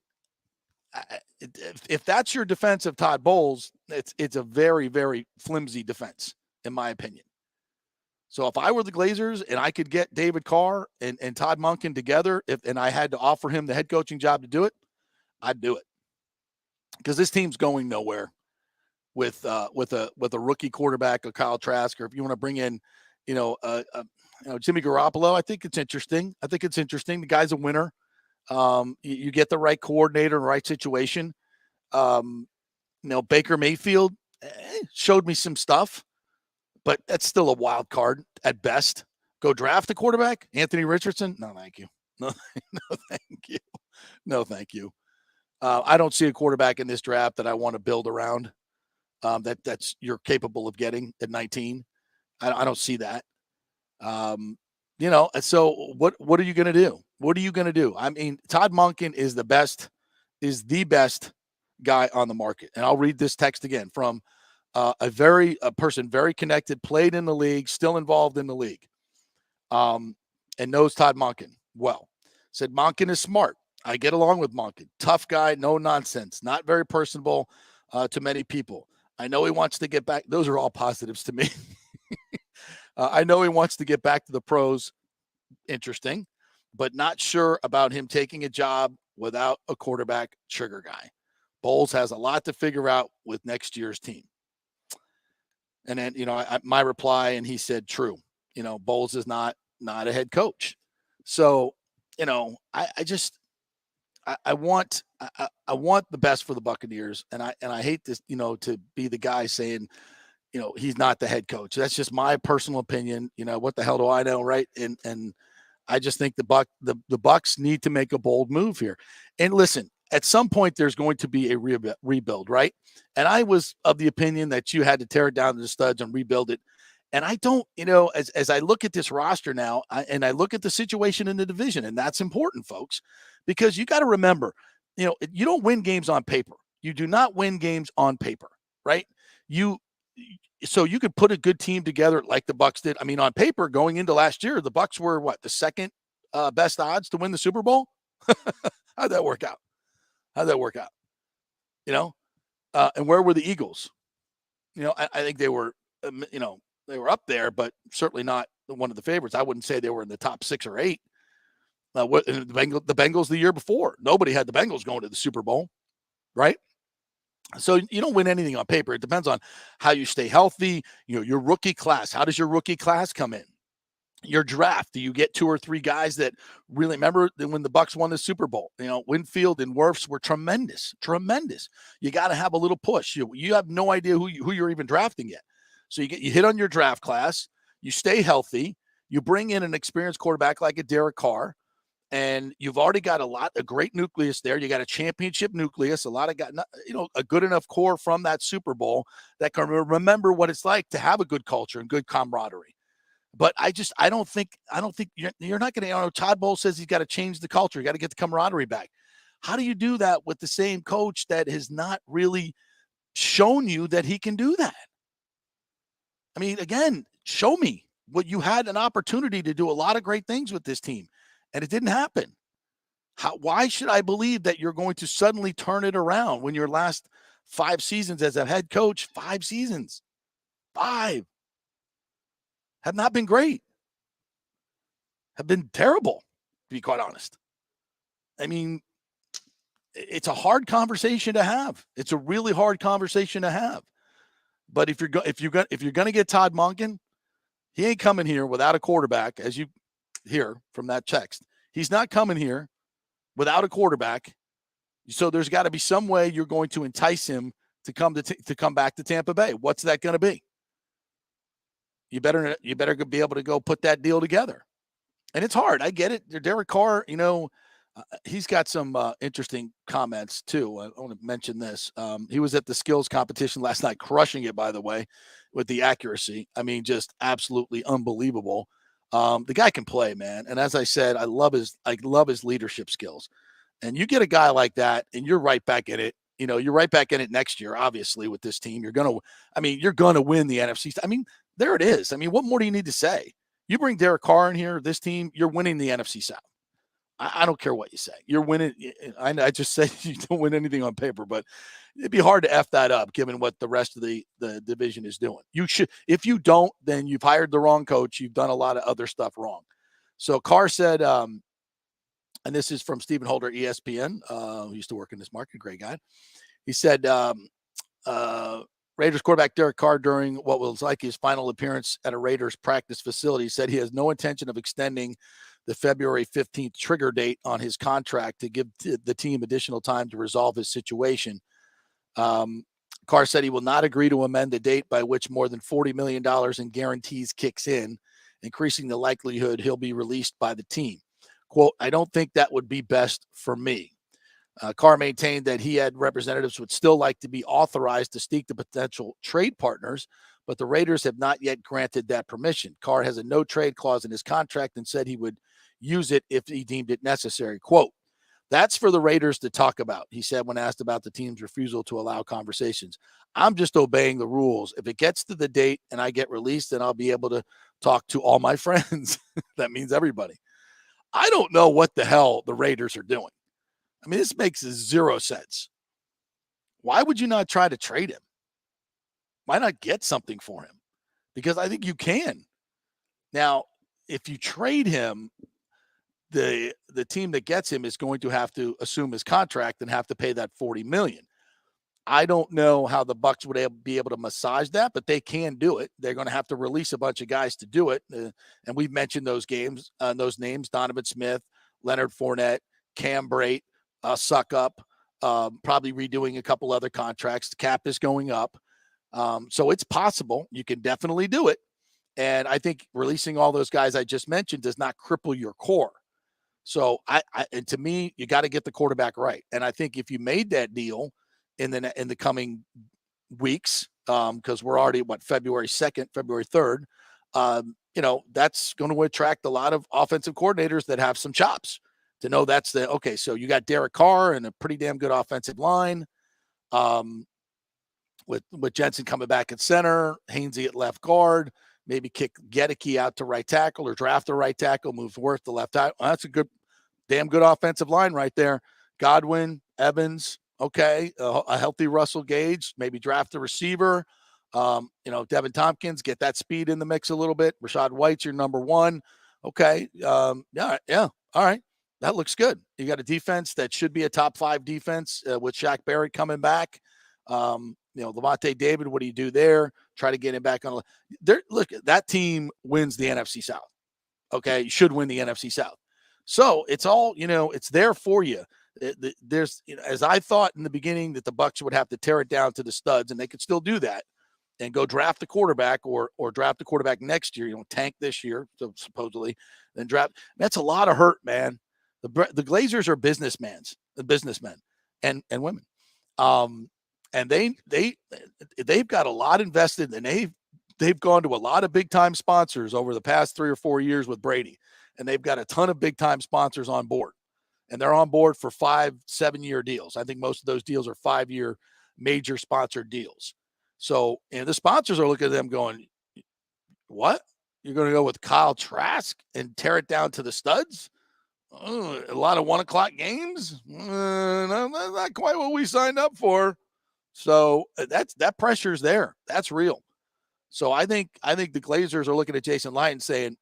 if that's your defense of Todd Bowles, it's a very, very flimsy defense, in my opinion. So if I were the Glazers and I could get David Carr and Todd Monken together, and I had to offer him the head coaching job to do it, I'd do it. Because this team's going nowhere with a rookie quarterback, a Kyle Trask, or if you want to bring in, Jimmy Garoppolo, I think it's interesting. The guy's a winner. You get the right coordinator in the right situation. Baker Mayfield showed me some stuff, but that's still a wild card at best. Go draft a quarterback, Anthony Richardson? No, thank you. No, thank you. No, thank you. I don't see a quarterback in this draft that I want to build around. That's you're capable of getting at 19. I don't see that. So what are you going to do? What are you going to do? I mean, Todd Monken is the best guy on the market. And I'll read this text again from a person very connected, played in the league, still involved in the league, and knows Todd Monken well. Said Monken is smart. I get along with Monken. Tough guy, no nonsense, not very personable to many people. I know he wants to get back. Those are all positives to me. I know he wants to get back to the pros. Interesting, but not sure about him taking a job without a quarterback trigger guy. Bowles has a lot to figure out with next year's team. And then, my reply, and he said, true. Bowles is not a head coach. So, I want the best for the Buccaneers. And I hate this, to be the guy saying, he's not the head coach. That's just my personal opinion. What the hell do I know? Right. And I just think the Bucs need to make a bold move here. And listen, at some point there's going to be a rebuild, right? And I was of the opinion that you had to tear it down to the studs and rebuild it. And I don't, as I look at this roster now, and I look at the situation in the division, and that's important, folks, because you got to remember, you don't win games on paper. You do not win games on paper, right? So you could put a good team together like the Bucs did. I mean, on paper, going into last year, the Bucs were the second best odds to win the Super Bowl. How'd that work out? And where were the Eagles? I think they were, they were up there, but certainly not one of the favorites. I wouldn't say they were in the top 6 or 8. The Bengals the year before, nobody had the Bengals going to the Super Bowl, right? So you don't win anything on paper. It depends on how you stay healthy. Your rookie class. How does your rookie class come in? Your draft. Do you get 2 or 3 guys that really remember when the Bucs won the Super Bowl? Winfield and Wirfs were tremendous. You got to have a little push. You have no idea who you're even drafting yet. So you hit on your draft class. You stay healthy. You bring in an experienced quarterback like a Derek Carr. And you've already got a great nucleus there. You got a championship nucleus, a good enough core from that Super Bowl that can remember what it's like to have a good culture and good camaraderie. But I don't think you're not going to, Todd Bowles says he's got to change the culture. You got to get the camaraderie back. How do you do that with the same coach that has not really shown you that he can do that? I mean, again, show me. you had an opportunity to do a lot of great things with this team, and it didn't happen. Why should I believe that you're going to suddenly turn it around when your last 5 seasons as a head coach, 5 seasons, 5, have not been great, have been terrible, to be quite honest. I mean, it's a hard conversation to have. It's a really hard conversation to have. But if you're going to get Todd Monken, he ain't coming here without a quarterback, as you hear from that text. He's not coming here without a quarterback. So there's got to be some way you're going to entice him to come back to Tampa Bay. What's that going to be? You better be able to go put that deal together. And it's hard. I get it. Derek Carr, he's got some interesting comments too. I want to mention this. He was at the skills competition last night, crushing it, by the way, with the accuracy. I mean, just absolutely unbelievable. The guy can play, man. And as I said, I love his leadership skills. And you get a guy like that, and you're right back in it. You're right back in it next year, obviously, with this team. You're going to win the NFC. I mean, there it is. I mean, what more do you need to say? You bring Derek Carr in here, this team, you're winning the NFC South. I don't care what you say. You're winning. I just said you don't win anything on paper, but it'd be hard to F that up given what the rest of the division is doing. You should, if you don't, then you've hired the wrong coach. You've done a lot of other stuff wrong. So Carr said, and this is from Stephen Holder, ESPN, who used to work in this market, great guy. He said, Raiders quarterback Derek Carr, during what was like his final appearance at a Raiders practice facility, said he has no intention of extending the February 15th trigger date on his contract to give the team additional time to resolve his situation. Carr said he will not agree to amend the date by which more than $40 million in guarantees kicks in, increasing the likelihood he'll be released by the team. Quote, I don't think that would be best for me. Carr maintained that he had representatives would still like to be authorized to speak to potential trade partners, but the Raiders have not yet granted that permission. Carr has a no trade clause in his contract and said he would use it if he deemed it necessary. Quote, that's for the Raiders to talk about, he said when asked about the team's refusal to allow conversations. I'm just obeying the rules. If it gets to the date and I get released, then I'll be able to talk to all my friends. That means everybody. I don't know what the hell the Raiders are doing. I mean, this makes zero sense. Why would you not try to trade him? Why not get something for him? Because I think you can. Now, if you trade him, the team that gets him is going to have to assume his contract and have to pay that $40 million. I don't know how the Bucs would be able to massage that, but they can do it. They're going to have to release a bunch of guys to do it. And we've mentioned those names, Donovan Smith, Leonard Fournette, Cam Brate, Suck Up, probably redoing a couple other contracts. The cap is going up. So it's possible. You can definitely do it. And I think releasing all those guys I just mentioned does not cripple your core. So and to me, you got to get the quarterback right. And I think if you made that deal in the coming weeks, because we're already February 2nd, February 3rd, that's going to attract a lot of offensive coordinators that have some chops to know okay. So you got Derek Carr and a pretty damn good offensive line, with Jensen coming back at center, Hainsey at left guard. Maybe kick Gedeke out to right tackle or draft a right tackle, move Worth to left tackle. That's a damn good offensive line right there. Godwin, Evans, okay, a healthy Russell Gage, maybe draft a receiver. Devin Tompkins, get that speed in the mix a little bit. Rashad White's your number one. Okay, yeah, all right. That looks good. You got a defense that should be a top 5 defense with Shaq Barrett coming back. Levante David, what do you do there? Try to get him back on. Look, that team wins the NFC South. Okay, you should win the NFC South. So it's all, it's there for you. There's, as I thought in the beginning that the Bucs would have to tear it down to the studs, and they could still do that and go draft the quarterback or draft the quarterback next year. Tank this year, so supposedly, then draft. That's a lot of hurt, man. The Glazers are businessmen and women. And they've got a lot invested, and they've gone to a lot of big time sponsors over the past 3 or 4 years with Brady, and they've got a ton of big time sponsors on board, and they're on board for 5-7 year deals. I think most of those deals are 5-year major sponsored deals. So, and the sponsors are looking at them going, what? you're going to go with Kyle Trask and tear it down to the studs. A lot of 1 o'clock games. Not quite what we signed up for. So that pressure's there. That's real. So I think the Glazers are looking at Jason Licht and saying,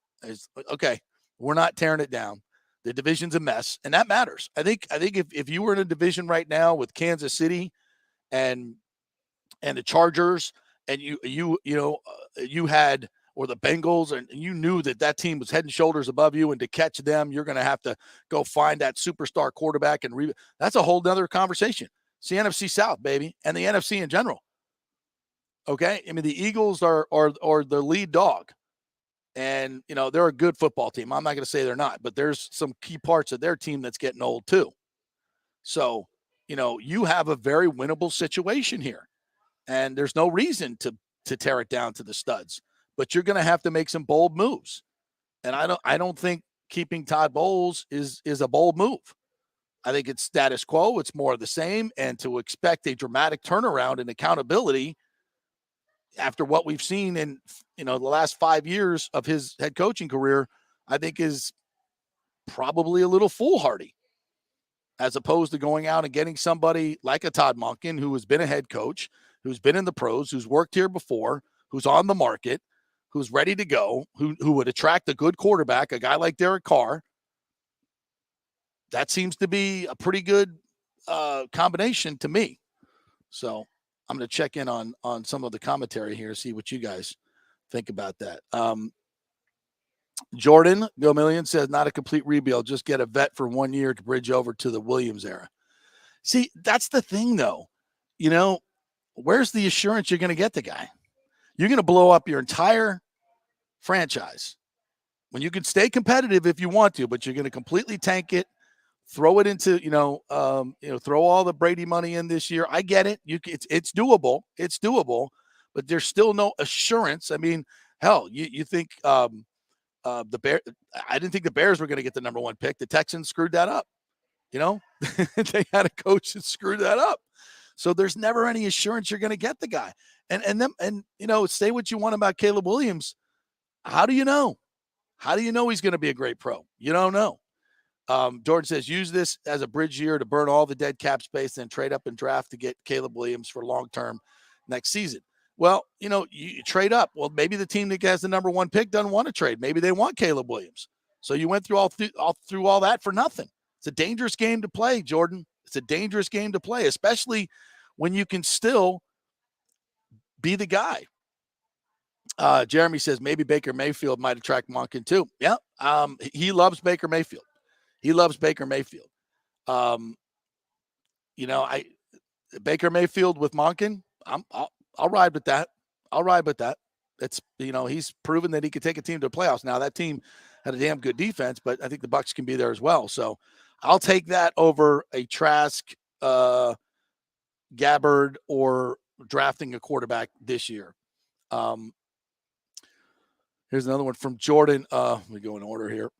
okay, we're not tearing it down. The division's a mess, and that matters. I think if you were in a division right now with Kansas City and the Chargers, and you had, or the Bengals, and you knew that team was head and shoulders above you, and to catch them, you're going to have to go find that superstar quarterback and that's a whole nother conversation. It's the NFC South, baby, and the NFC in general. Okay, I mean the Eagles are the lead dog, and they're a good football team. I'm not going to say they're not, but there's some key parts of their team that's getting old too. So you have a very winnable situation here, and there's no reason to tear it down to the studs. But you're going to have to make some bold moves, and I don't think keeping Todd Bowles is a bold move. I think it's status quo. It's more of the same, and to expect a dramatic turnaround in accountability after what we've seen in the last 5 years of his head coaching career, I think is probably a little foolhardy, as opposed to going out and getting somebody like a Todd Monken, who has been a head coach, who's been in the pros, who's worked here before, who's on the market, who's ready to go, who would attract a good quarterback, a guy like Derek Carr. That seems to be a pretty good combination to me. So I'm going to check in on some of the commentary here, see what you guys think about that. Jordan Go Million says, not a complete rebuild, just get a vet for 1 year to bridge over to the Williams era. See, that's the thing, though. Where's the assurance you're going to get the guy? You're going to blow up your entire franchise when you can stay competitive if you want to, but you're going to completely tank it. Throw it into, throw all the Brady money in this year. I get it. It's doable. It's doable, but there's still no assurance. I mean, hell, you think the Bears? I didn't think the Bears were going to get the number 1 pick. The Texans screwed that up. They had a coach that screwed that up. So there's never any assurance you're going to get the guy. And say what you want about Caleb Williams. How do you know? How do you know he's going to be a great pro? You don't know. Jordan says, use this as a bridge year to burn all the dead cap space, then trade up and draft to get Caleb Williams for long-term next season. Well, you trade up. Well, maybe the team that has the number 1 pick doesn't want to trade. Maybe they want Caleb Williams. So you went through all that for nothing. It's a dangerous game to play, Jordan. It's a dangerous game to play, especially when you can still be the guy. Jeremy says maybe Baker Mayfield might attract Monken too. Yeah. He loves Baker Mayfield. Baker Mayfield with Monken, I'll ride with that. It's, he's proven that he could take a team to the playoffs. Now that team had a damn good defense, but I think the Bucs can be there as well. So I'll take that over a Trask, Gabbard, or drafting a quarterback this year. Here's another one from Jordan. Let me go in order here.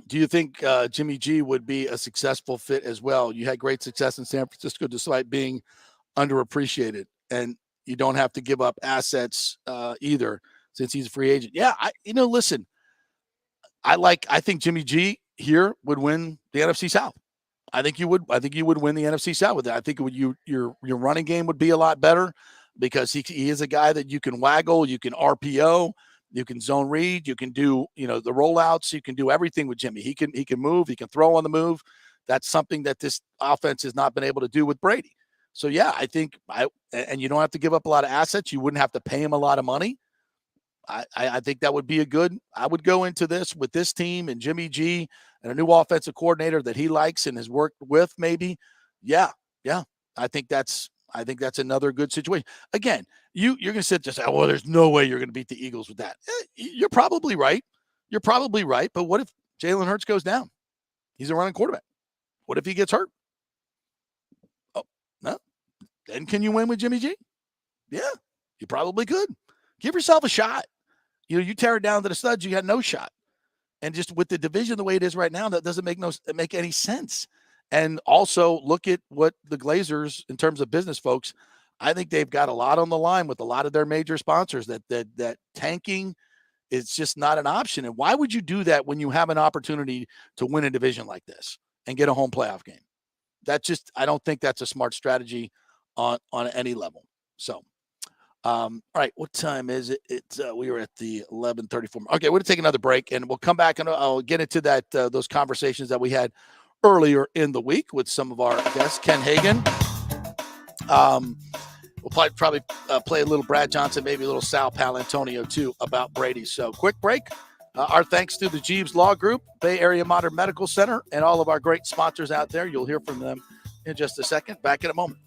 Do you think Jimmy G would be a successful fit as well? You had great success in San Francisco despite being underappreciated, and you don't have to give up assets either since he's a free agent. Yeah, listen, I think Jimmy G here would win the NFC South. I think you would win the NFC South with that. I think your running game would be a lot better because he is a guy that you can waggle, you can RPO. You can zone read. You can do, the rollouts. You can do everything with Jimmy. He can move. He can throw on the move. That's something that this offense has not been able to do with Brady. So, yeah, I think and you don't have to give up a lot of assets. You wouldn't have to pay him a lot of money. I think that would be I would go into this with this team and Jimmy G and a new offensive coordinator that he likes and has worked with maybe. Yeah. I think that's another good situation. Again, you're going to sit there and say, well, there's no way you're going to beat the Eagles with that. You're probably right. But what if Jalen Hurts goes down? He's a running quarterback. What if he gets hurt? Oh, no. Then can you win with Jimmy G? Yeah, you probably could. Give yourself a shot. You tear it down to the studs, you got no shot. And just with the division the way it is right now, that doesn't make any sense. And also look at what the Glazers, in terms of business folks, I think they've got a lot on the line with a lot of their major sponsors that tanking It's just not an option. And why would you do that when you have an opportunity to win a division like this and get a home playoff game? I don't think that's a smart strategy on any level. So, all right, what time is it? We were at the 11:34. Okay, we're gonna take another break, and we'll come back and I'll get into that those conversations that we had earlier in the week with some of our guests. Ken Hagan. We'll probably play a little Brad Johnson, maybe a little Sal Palantonio too about Brady. So, quick break. Our thanks to the Jeeves Law Group, Bay Area Modern Medical Center, and all of our great sponsors out there. You'll hear from them in just a second. Back in a moment.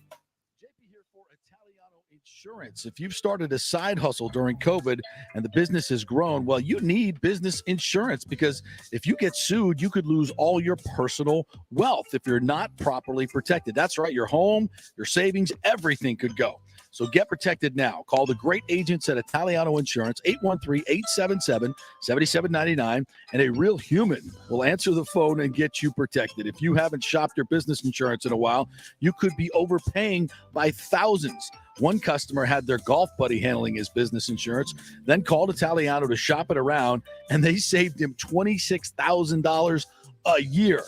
JP here for Italiano Insurance. If you've started a side hustle during COVID and the business has grown, well, you need business insurance, because if you get sued, you could lose all your personal wealth if you're not properly protected. That's right. Your home, your savings, everything could go. So get protected now. Call the great agents at Italiano Insurance, 813-877-7799, and a real human will answer the phone and get you protected. If you haven't shopped your business insurance in a while, you could be overpaying by thousands. One customer had their golf buddy handling his business insurance, then called Italiano to shop it around, and they saved him $26,000 a year.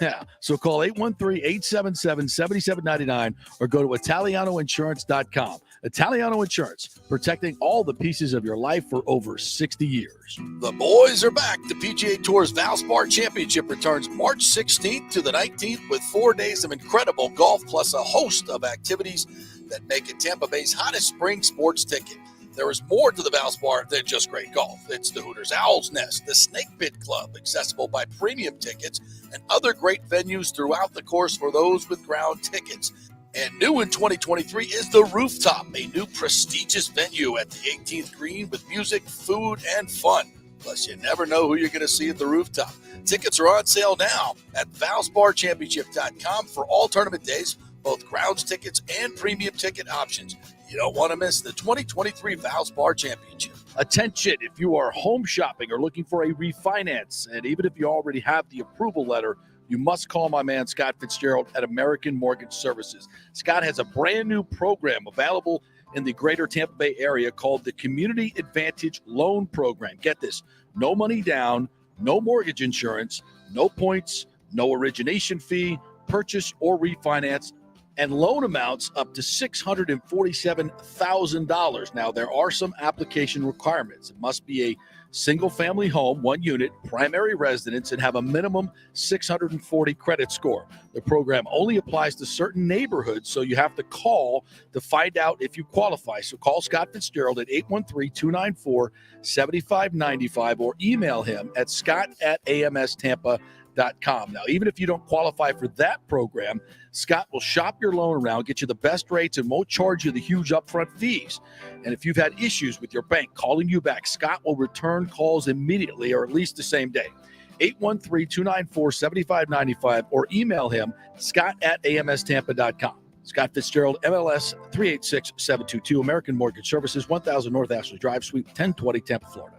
Yeah, so call 813-877-7799 or go to ItalianoInsurance.com. Italiano Insurance, protecting all the pieces of your life for over 60 years. The boys are back. The PGA Tour's Valspar Championship returns March 16th to the 19th with 4 days of incredible golf plus a host of activities that make it Tampa Bay's hottest spring sports ticket. There is more to the Valspar than just great golf. It's the Hooters Owl's Nest, the Snake Pit Club, accessible by premium tickets, and other great venues throughout the course for those with ground tickets. And new in 2023 is the Rooftop, a new prestigious venue at the 18th green with music, food, and fun. Plus, you never know who you're going to see at the Rooftop. Tickets are on sale now at ValsparChampionship.com for all tournament days, both grounds tickets and premium ticket options. You don't want to miss the 2023 Valspar Championship. Attention, if you are home shopping or looking for a refinance, and even if you already have the approval letter, you must call my man Scott Fitzgerald at American Mortgage Services. Scott has a brand new program available in the greater Tampa Bay area called the Community Advantage Loan Program. Get this, no money down, no mortgage insurance, no points, no origination fee, purchase or refinance, and loan amounts up to $647,000. Now, there are some application requirements. It must be a single-family home, 1 unit, primary residence, and have a minimum 640 credit score. The program only applies to certain neighborhoods, so you have to call to find out if you qualify. So call Scott Fitzgerald at 813-294-7595 or email him at scott@amstampa.com. Now, even if you don't qualify for that program, Scott will shop your loan around, get you the best rates, and won't charge you the huge upfront fees. And if you've had issues with your bank calling you back, Scott will return calls immediately or at least the same day. 813-294-7595 or email him, scott@amstampa.com. Scott Fitzgerald, MLS 386722, American Mortgage Services, 1000 North Ashley Drive, Suite 1020, Tampa, Florida.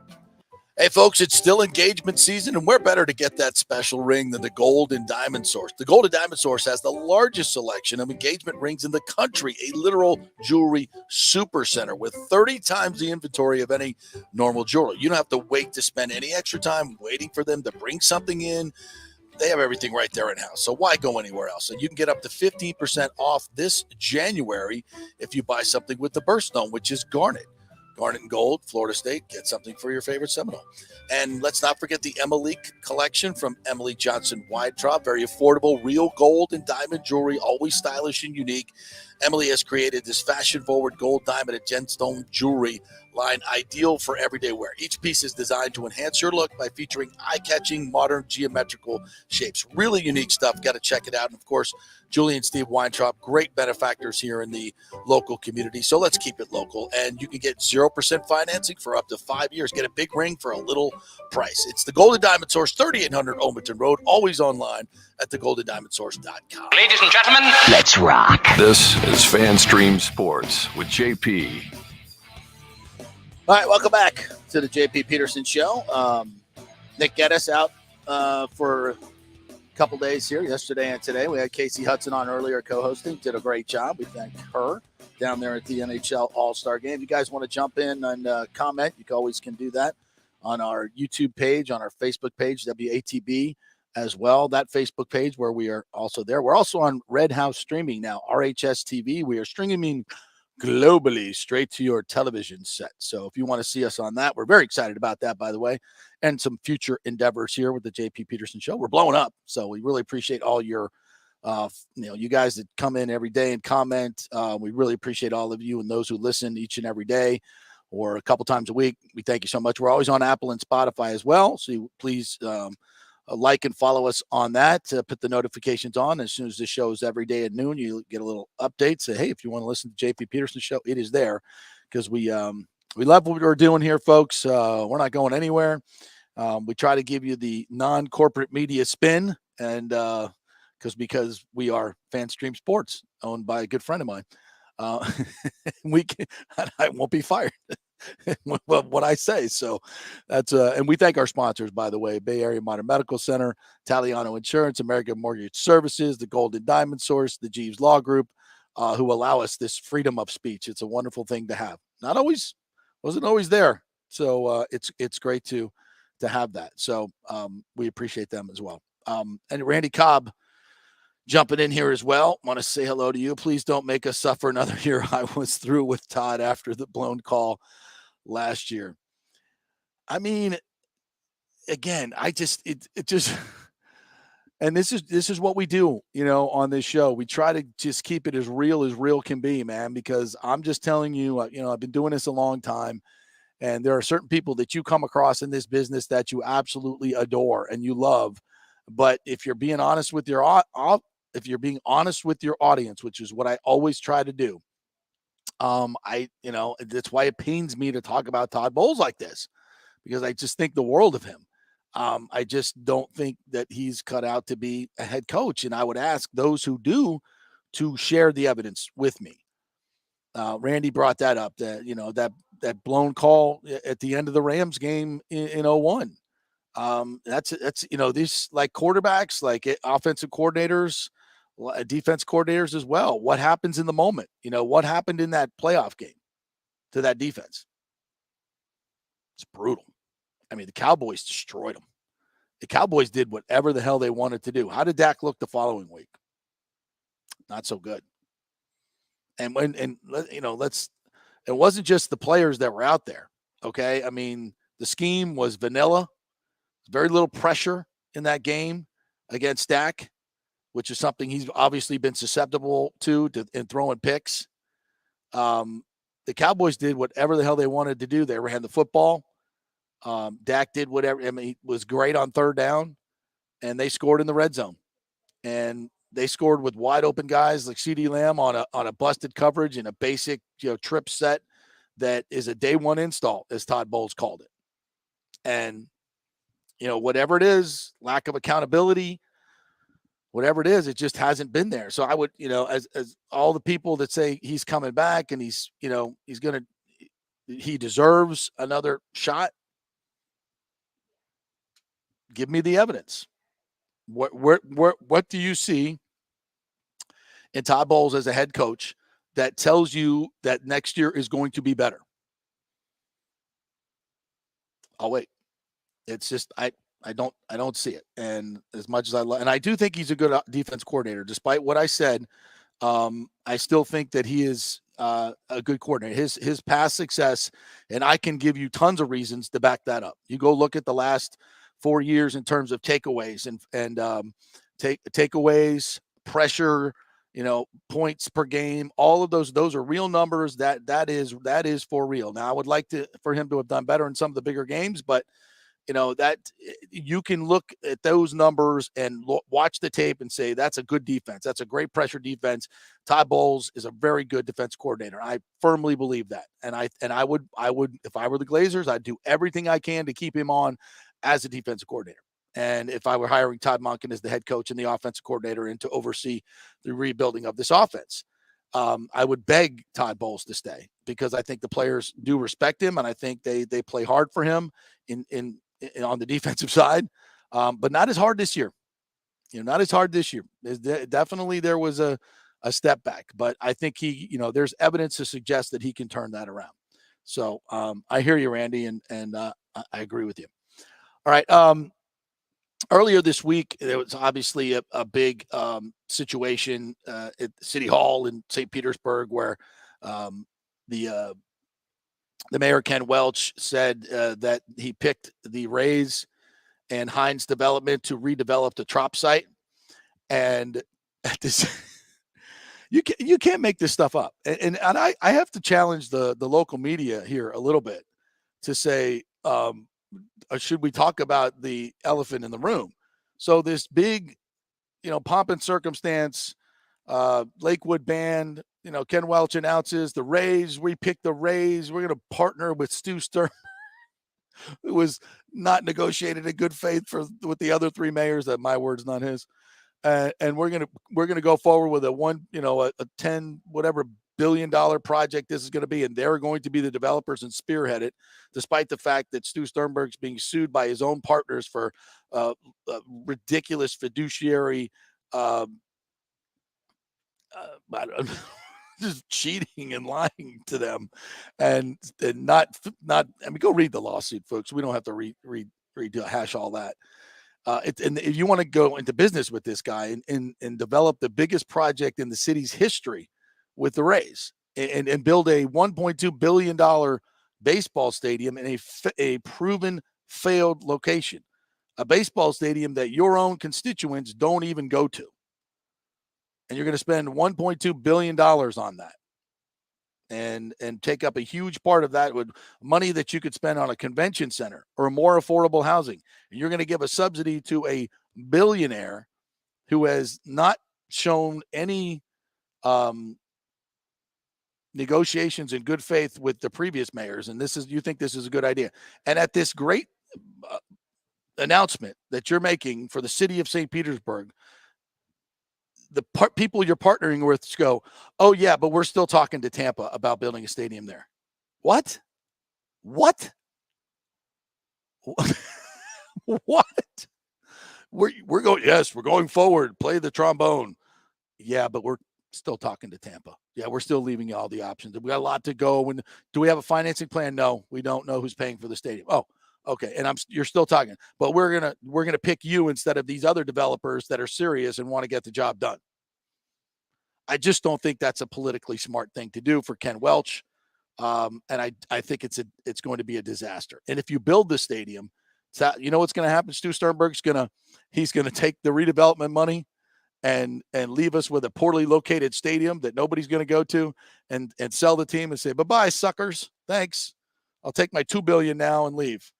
Hey, folks, it's still engagement season, and where better to get that special ring than the Gold and Diamond Source? The Gold and Diamond Source has the largest selection of engagement rings in the country, a literal jewelry super center with 30 times the inventory of any normal jeweler. You don't have to wait to spend any extra time waiting for them to bring something in. They have everything right there in-house, so why go anywhere else? And you can get up to 15% off this January if you buy something with the birthstone, which is garnet. Garnet and gold, Florida State, get something for your favorite Seminole. And let's not forget the Emily collection from Emily Johnson Weintraub. Very affordable, real gold and diamond jewelry, always stylish and unique. Emily has created this fashion-forward gold, diamond, and gemstone jewelry line ideal for everyday wear. Each piece is designed to enhance your look by featuring eye-catching, modern, geometrical shapes. Really unique stuff. Got to check it out. And, of course, Julie and Steve Weintraub, great benefactors here in the local community. So let's keep it local. And you can get 0% financing for up to 5 years. Get a big ring for a little price. It's the Golden Diamond Source, 3800 Omerton Road, always online at thegoldendiamondsource.com. Ladies and gentlemen, Let's rock. This is FanStream Sports with JP. All right, welcome back to the JP Peterson Show. Nick Geddes out for a couple days here, yesterday and today. We had Casey Hudson on earlier co-hosting. Did a great job. We thank her down there at the NHL All-Star Game. If you guys want to jump in and comment, you always can do that on our YouTube page, on our Facebook page, WATB as well. That Facebook page where we are also there. We're also on Red House Streaming now, RHS TV. We are streaming globally straight to your television set. So if you want to see us on that, we're very excited about that, by the way, and some future endeavors here with the JP Peterson Show. We're blowing up. So we really appreciate all your, you guys that come in every day and comment. We really appreciate all of you and those who listen each and every day or a couple times a week. We thank you so much. We're always on Apple and Spotify as well. So please, like and follow us on that. Put the notifications on. As soon as this show is every day at noon, you get a little update. Say, hey, if you want to listen to JP Peterson Show, it is there because we love what we're doing here, folks. We're not going anywhere. We try to give you the non-corporate media spin, and because we are FanStream Sports, owned by a good friend of mine. I won't be fired. What I say. So that's and we thank our sponsors, by the way, Bay Area Modern Medical Center, Taliano Insurance, American Mortgage Services, the Golden Diamond Source, the Jeeves Law Group, who allow us this freedom of speech. It's a wonderful thing to have. Wasn't always there. So it's great to have that. So we appreciate them as well. And Randy Cobb jumping in here as well. Want to say hello to you. Please don't make us suffer another year. I was through with Todd after the blown call last year. I mean, again, it just, and this is what we do, on this show. We try to just keep it as real can be, man, because I'm just telling you, I've been doing this a long time, and there are certain people that you come across in this business that you absolutely adore and you love. But if you're being honest with your audience, which is what I always try to do, that's why it pains me to talk about Todd Bowles like this, because I just think the world of him. I just don't think that he's cut out to be a head coach. And I would ask those who do to share the evidence with me. Randy brought that up, that blown call at the end of the Rams game in 01. That's these like quarterbacks, like offensive coordinators, defense coordinators as well. What happens in the moment? What happened in that playoff game to that defense? It's brutal. I mean, the Cowboys destroyed them. The Cowboys did whatever the hell they wanted to do. How did Dak look the following week? Not so good. And it wasn't just the players that were out there. Okay. I mean, the scheme was vanilla. Very little pressure in that game against Dak, which is something he's obviously been susceptible to in throwing picks. The Cowboys did whatever the hell they wanted to do. They ran the football. Dak did whatever. I mean, he was great on third down, and they scored in the red zone. And they scored with wide open guys like CeeDee Lamb on a busted coverage and a basic trip set that is a day one install, as Todd Bowles called it. And whatever it is, lack of accountability, whatever it is, it just hasn't been there. So I would, as all the people that say he's coming back and he deserves another shot, give me the evidence. What do you see in Todd Bowles as a head coach that tells you that next year is going to be better? I'll wait. It's just I don't see it. And as much as and I do think he's a good defense coordinator, despite what I said. I still think that he is a good coordinator. His past success, and I can give you tons of reasons to back that up. You go look at the last 4 years in terms of takeaways and takeaways, pressure, points per game. All of those are real numbers. That is for real. Now I would like for him to have done better in some of the bigger games, but that you can look at those numbers and watch the tape and say, that's a good defense. That's a great pressure defense. Todd Bowles is a very good defense coordinator. I firmly believe that. And I would, if I were the Glazers, I'd do everything I can to keep him on as a defensive coordinator. And if I were hiring Todd Monken as the head coach and the offensive coordinator and to oversee the rebuilding of this offense, I would beg Todd Bowles to stay, because I think the players do respect him. And I think they play hard for him on the defensive side, but not as hard this year. Not as hard this year. Definitely there was a step back, but I think there's evidence to suggest that he can turn that around. So I hear you, Randy, and I agree with you. All right. Earlier this week, there was obviously a big situation at City Hall in St. Petersburg where the mayor, Ken Welch, said that he picked the Rays and Heinz Development to redevelop the Trop site. And at this, you can't make this stuff up. And I have to challenge the local media here a little bit to say, should we talk about the elephant in the room? So this big, pomp and circumstance, Lakewood band, Ken Welch announces the Rays. We picked the Rays. We're going to partner with Stu Stern. It was not negotiated in good faith with the other three mayors. That my word's not his. And we're gonna go forward with a 10 whatever $billion project this is going to be, and they're going to be the developers and spearhead it, despite the fact that Stu Sternberg's being sued by his own partners for ridiculous fiduciary, just cheating and lying to them, and not. I mean, go read the lawsuit, folks. We don't have to rehash all that. And if you want to go into business with this guy and develop the biggest project in the city's history with the Rays and build a $1.2 billion baseball stadium in a proven failed location, a baseball stadium that your own constituents don't even go to. And you're going to spend $1.2 billion on that. And take up a huge part of that with money that you could spend on a convention center or more affordable housing. And you're going to give a subsidy to a billionaire who has not shown any negotiations in good faith with the previous mayors. And you think this is a good idea. And at this great announcement that you're making for the city of St. Petersburg, the people you're partnering with go, oh yeah, but we're still talking to Tampa about building a stadium there. What? What? We're going, yes, we're going forward, play the trombone. Yeah, but we're still talking to Tampa. Yeah, we're still leaving all the options. We got a lot to go. And do we have a financing plan? No, we don't know who's paying for the stadium. Oh, okay. And you're still talking, but we're gonna pick you instead of these other developers that are serious and want to get the job done. I just don't think that's a politically smart thing to do for Ken Welch. And I think it's going to be a disaster. And if you build the stadium, you know what's going to happen? Stu Sternberg's he's going to take the redevelopment money and leave us with a poorly located stadium that nobody's going to go to, and sell the team and say, bye-bye, suckers. Thanks. I'll take my $2 billion now and leave.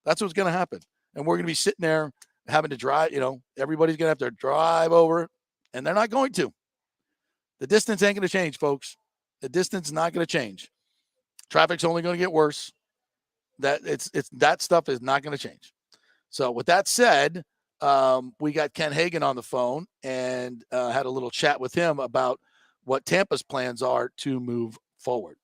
That's what's going to happen. And we're going to be sitting there having to drive, everybody's going to have to drive over it, and they're not going to. The distance ain't going to change, folks. The distance is not going to change. Traffic's only going to get worse. That stuff is not going to change. So with that said, we got Ken Hagan on the phone and had a little chat with him about what Tampa's plans are to move forward.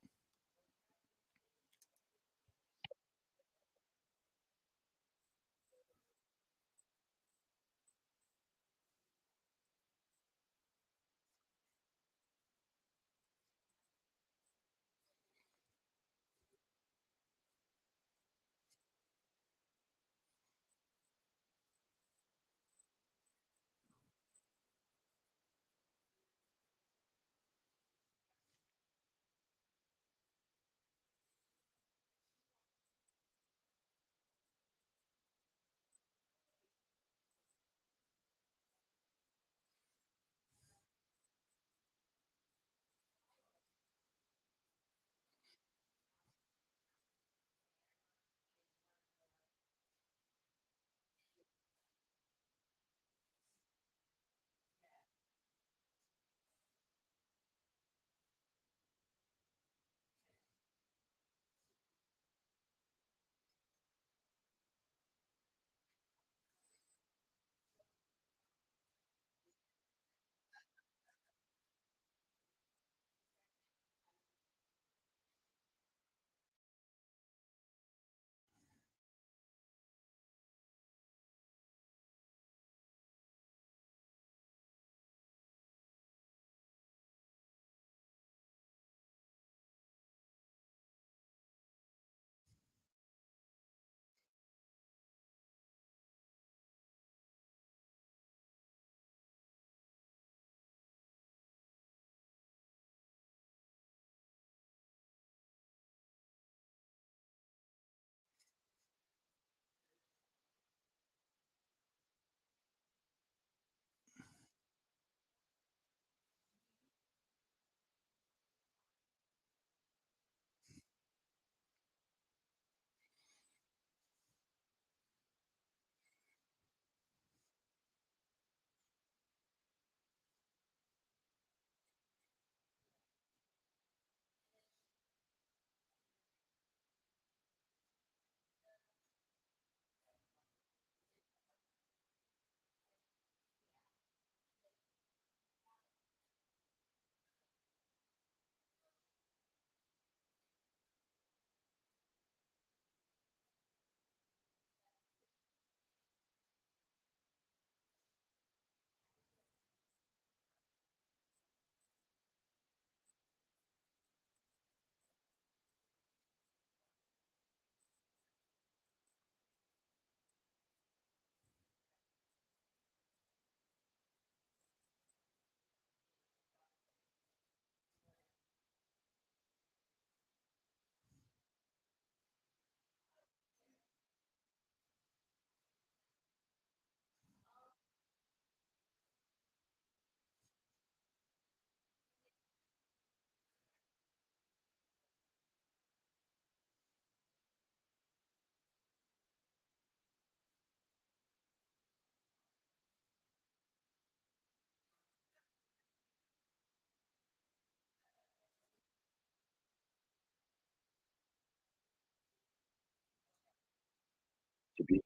to be.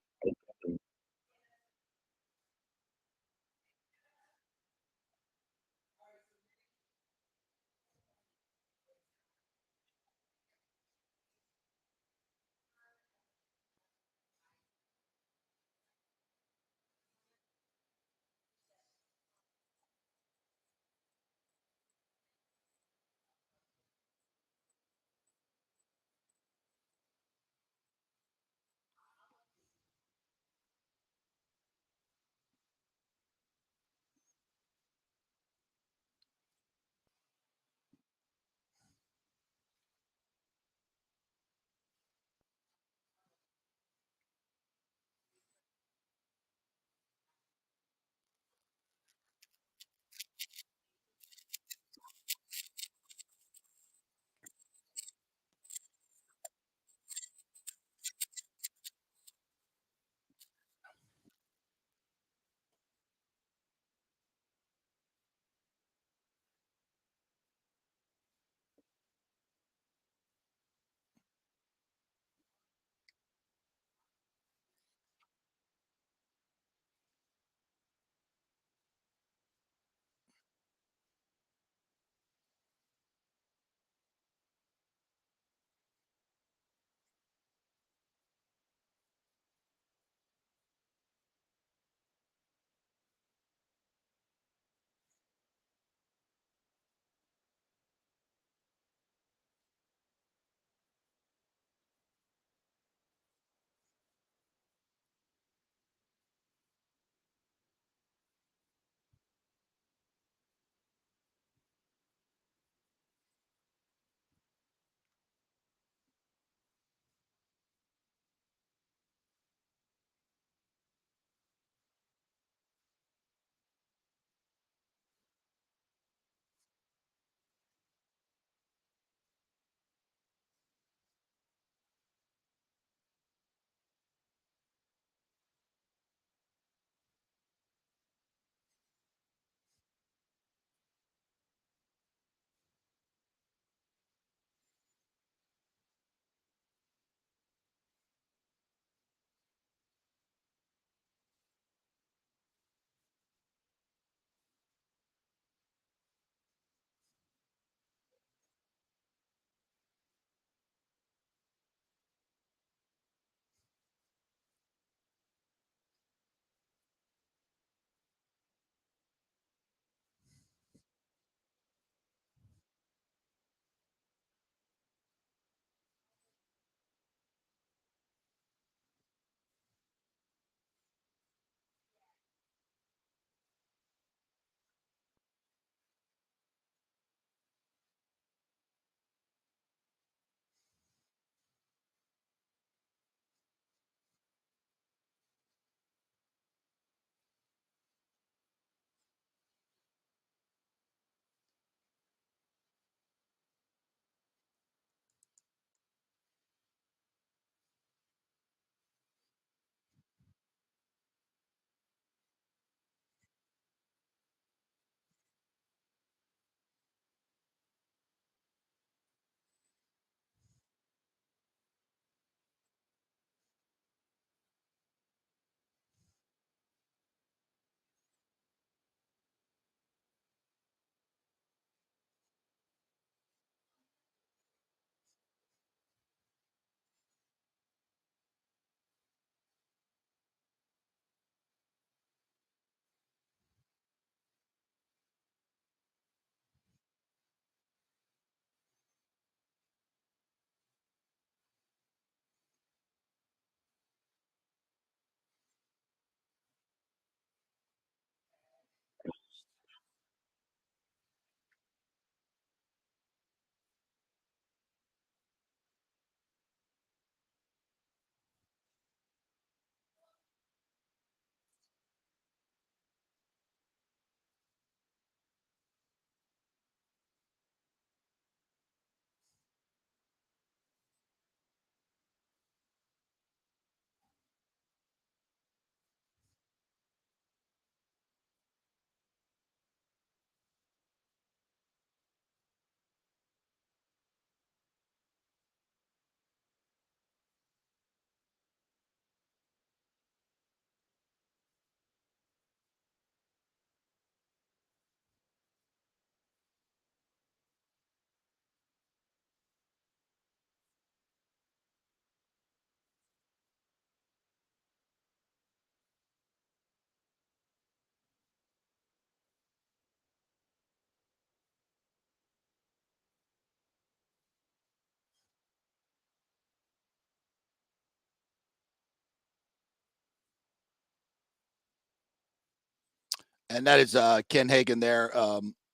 And that is Ken Hagan there.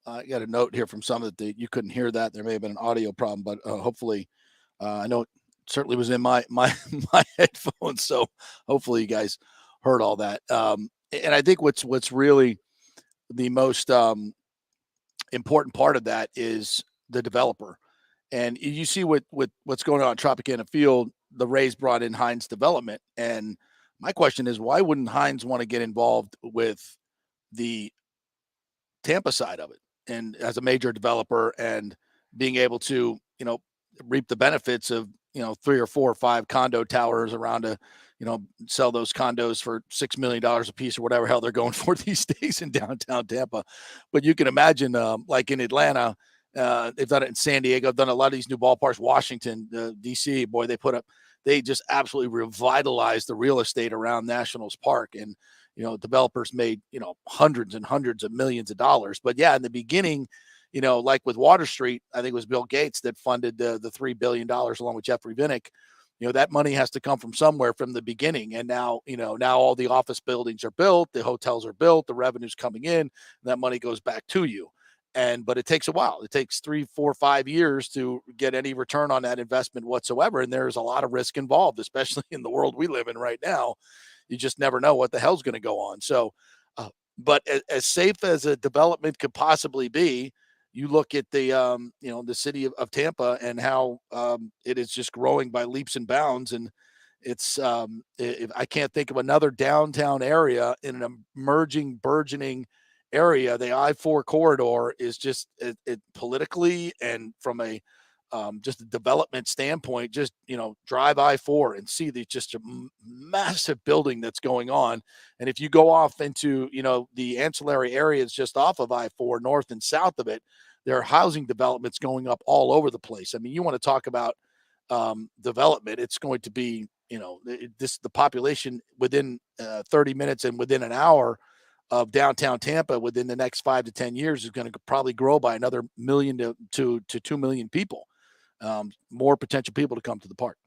I got a note here from some that you couldn't hear that. There may have been an audio problem, but hopefully, I know it certainly was in my my headphones. So hopefully you guys heard all that. And I think what's really the most important part of that is the developer. And you see what's going on at Tropicana Field. The Rays brought in Heinz Development, and my question is, why wouldn't Heinz want to get involved with the Tampa side of it, and as a major developer, and being able to, reap the benefits of, 3 or 4 or 5 condo towers around sell those condos for $6 million a piece or whatever hell they're going for these days in downtown Tampa. But you can imagine, like in Atlanta, they've done it in San Diego, done a lot of these new ballparks, Washington, DC, boy, they just absolutely revitalized the real estate around Nationals Park. And, developers made, hundreds and hundreds of millions of dollars. But yeah, in the beginning, like with Water Street, I think it was Bill Gates that funded the $3 billion along with Jeffrey Vinnick. That money has to come from somewhere from the beginning. And now, now all the office buildings are built, the hotels are built, the revenue's coming in, and that money goes back to you. But it takes a while. It takes 3, 4, 5 years to get any return on that investment whatsoever. And there's a lot of risk involved, especially in the world we live in right now. You just never know what the hell's going to go on. So, but as safe as a development could possibly be, you look at the, the city of Tampa and how it is just growing by leaps and bounds. And it's, I can't think of another downtown area in an emerging, burgeoning area. The I-4 corridor is just it politically and from a just a development standpoint, just, drive I-4 and see just a massive building that's going on. And if you go off into, the ancillary areas just off of I-4, north and south of it, there are housing developments going up all over the place. I mean, you want to talk about development. It's going to be, the population within 30 minutes and within an hour of downtown Tampa within the next 5 to 10 years is going to probably grow by another 1 million to 2 million people. More potential people to come to the park.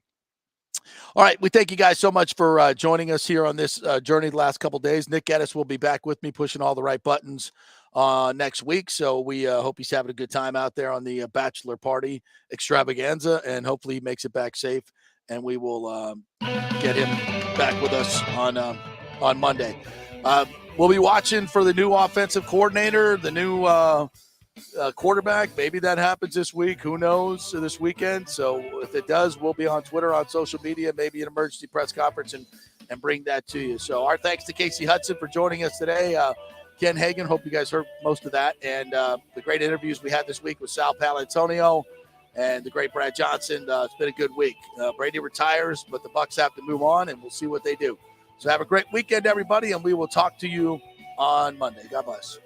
All right. We thank you guys so much for joining us here on this journey the last couple of days. Nick Geddes will be back with me pushing all the right buttons next week. So we hope he's having a good time out there on the bachelor party extravaganza, and hopefully he makes it back safe, and we will get him back with us on Monday. We'll be watching for the new offensive coordinator, the new quarterback. Maybe that happens this week. Who knows, this weekend. So if it does, we'll be on Twitter, on social media, maybe an emergency press conference, and bring that to you. So our thanks to Casey Hudson for joining us today. Ken Hagan, hope you guys heard most of that. And the great interviews we had this week with Sal Palantonio and the great Brad Johnson. It's been a good week. Brady retires, but the Bucs have to move on, and we'll see what they do. So have a great weekend, everybody, and we will talk to you on Monday. God bless.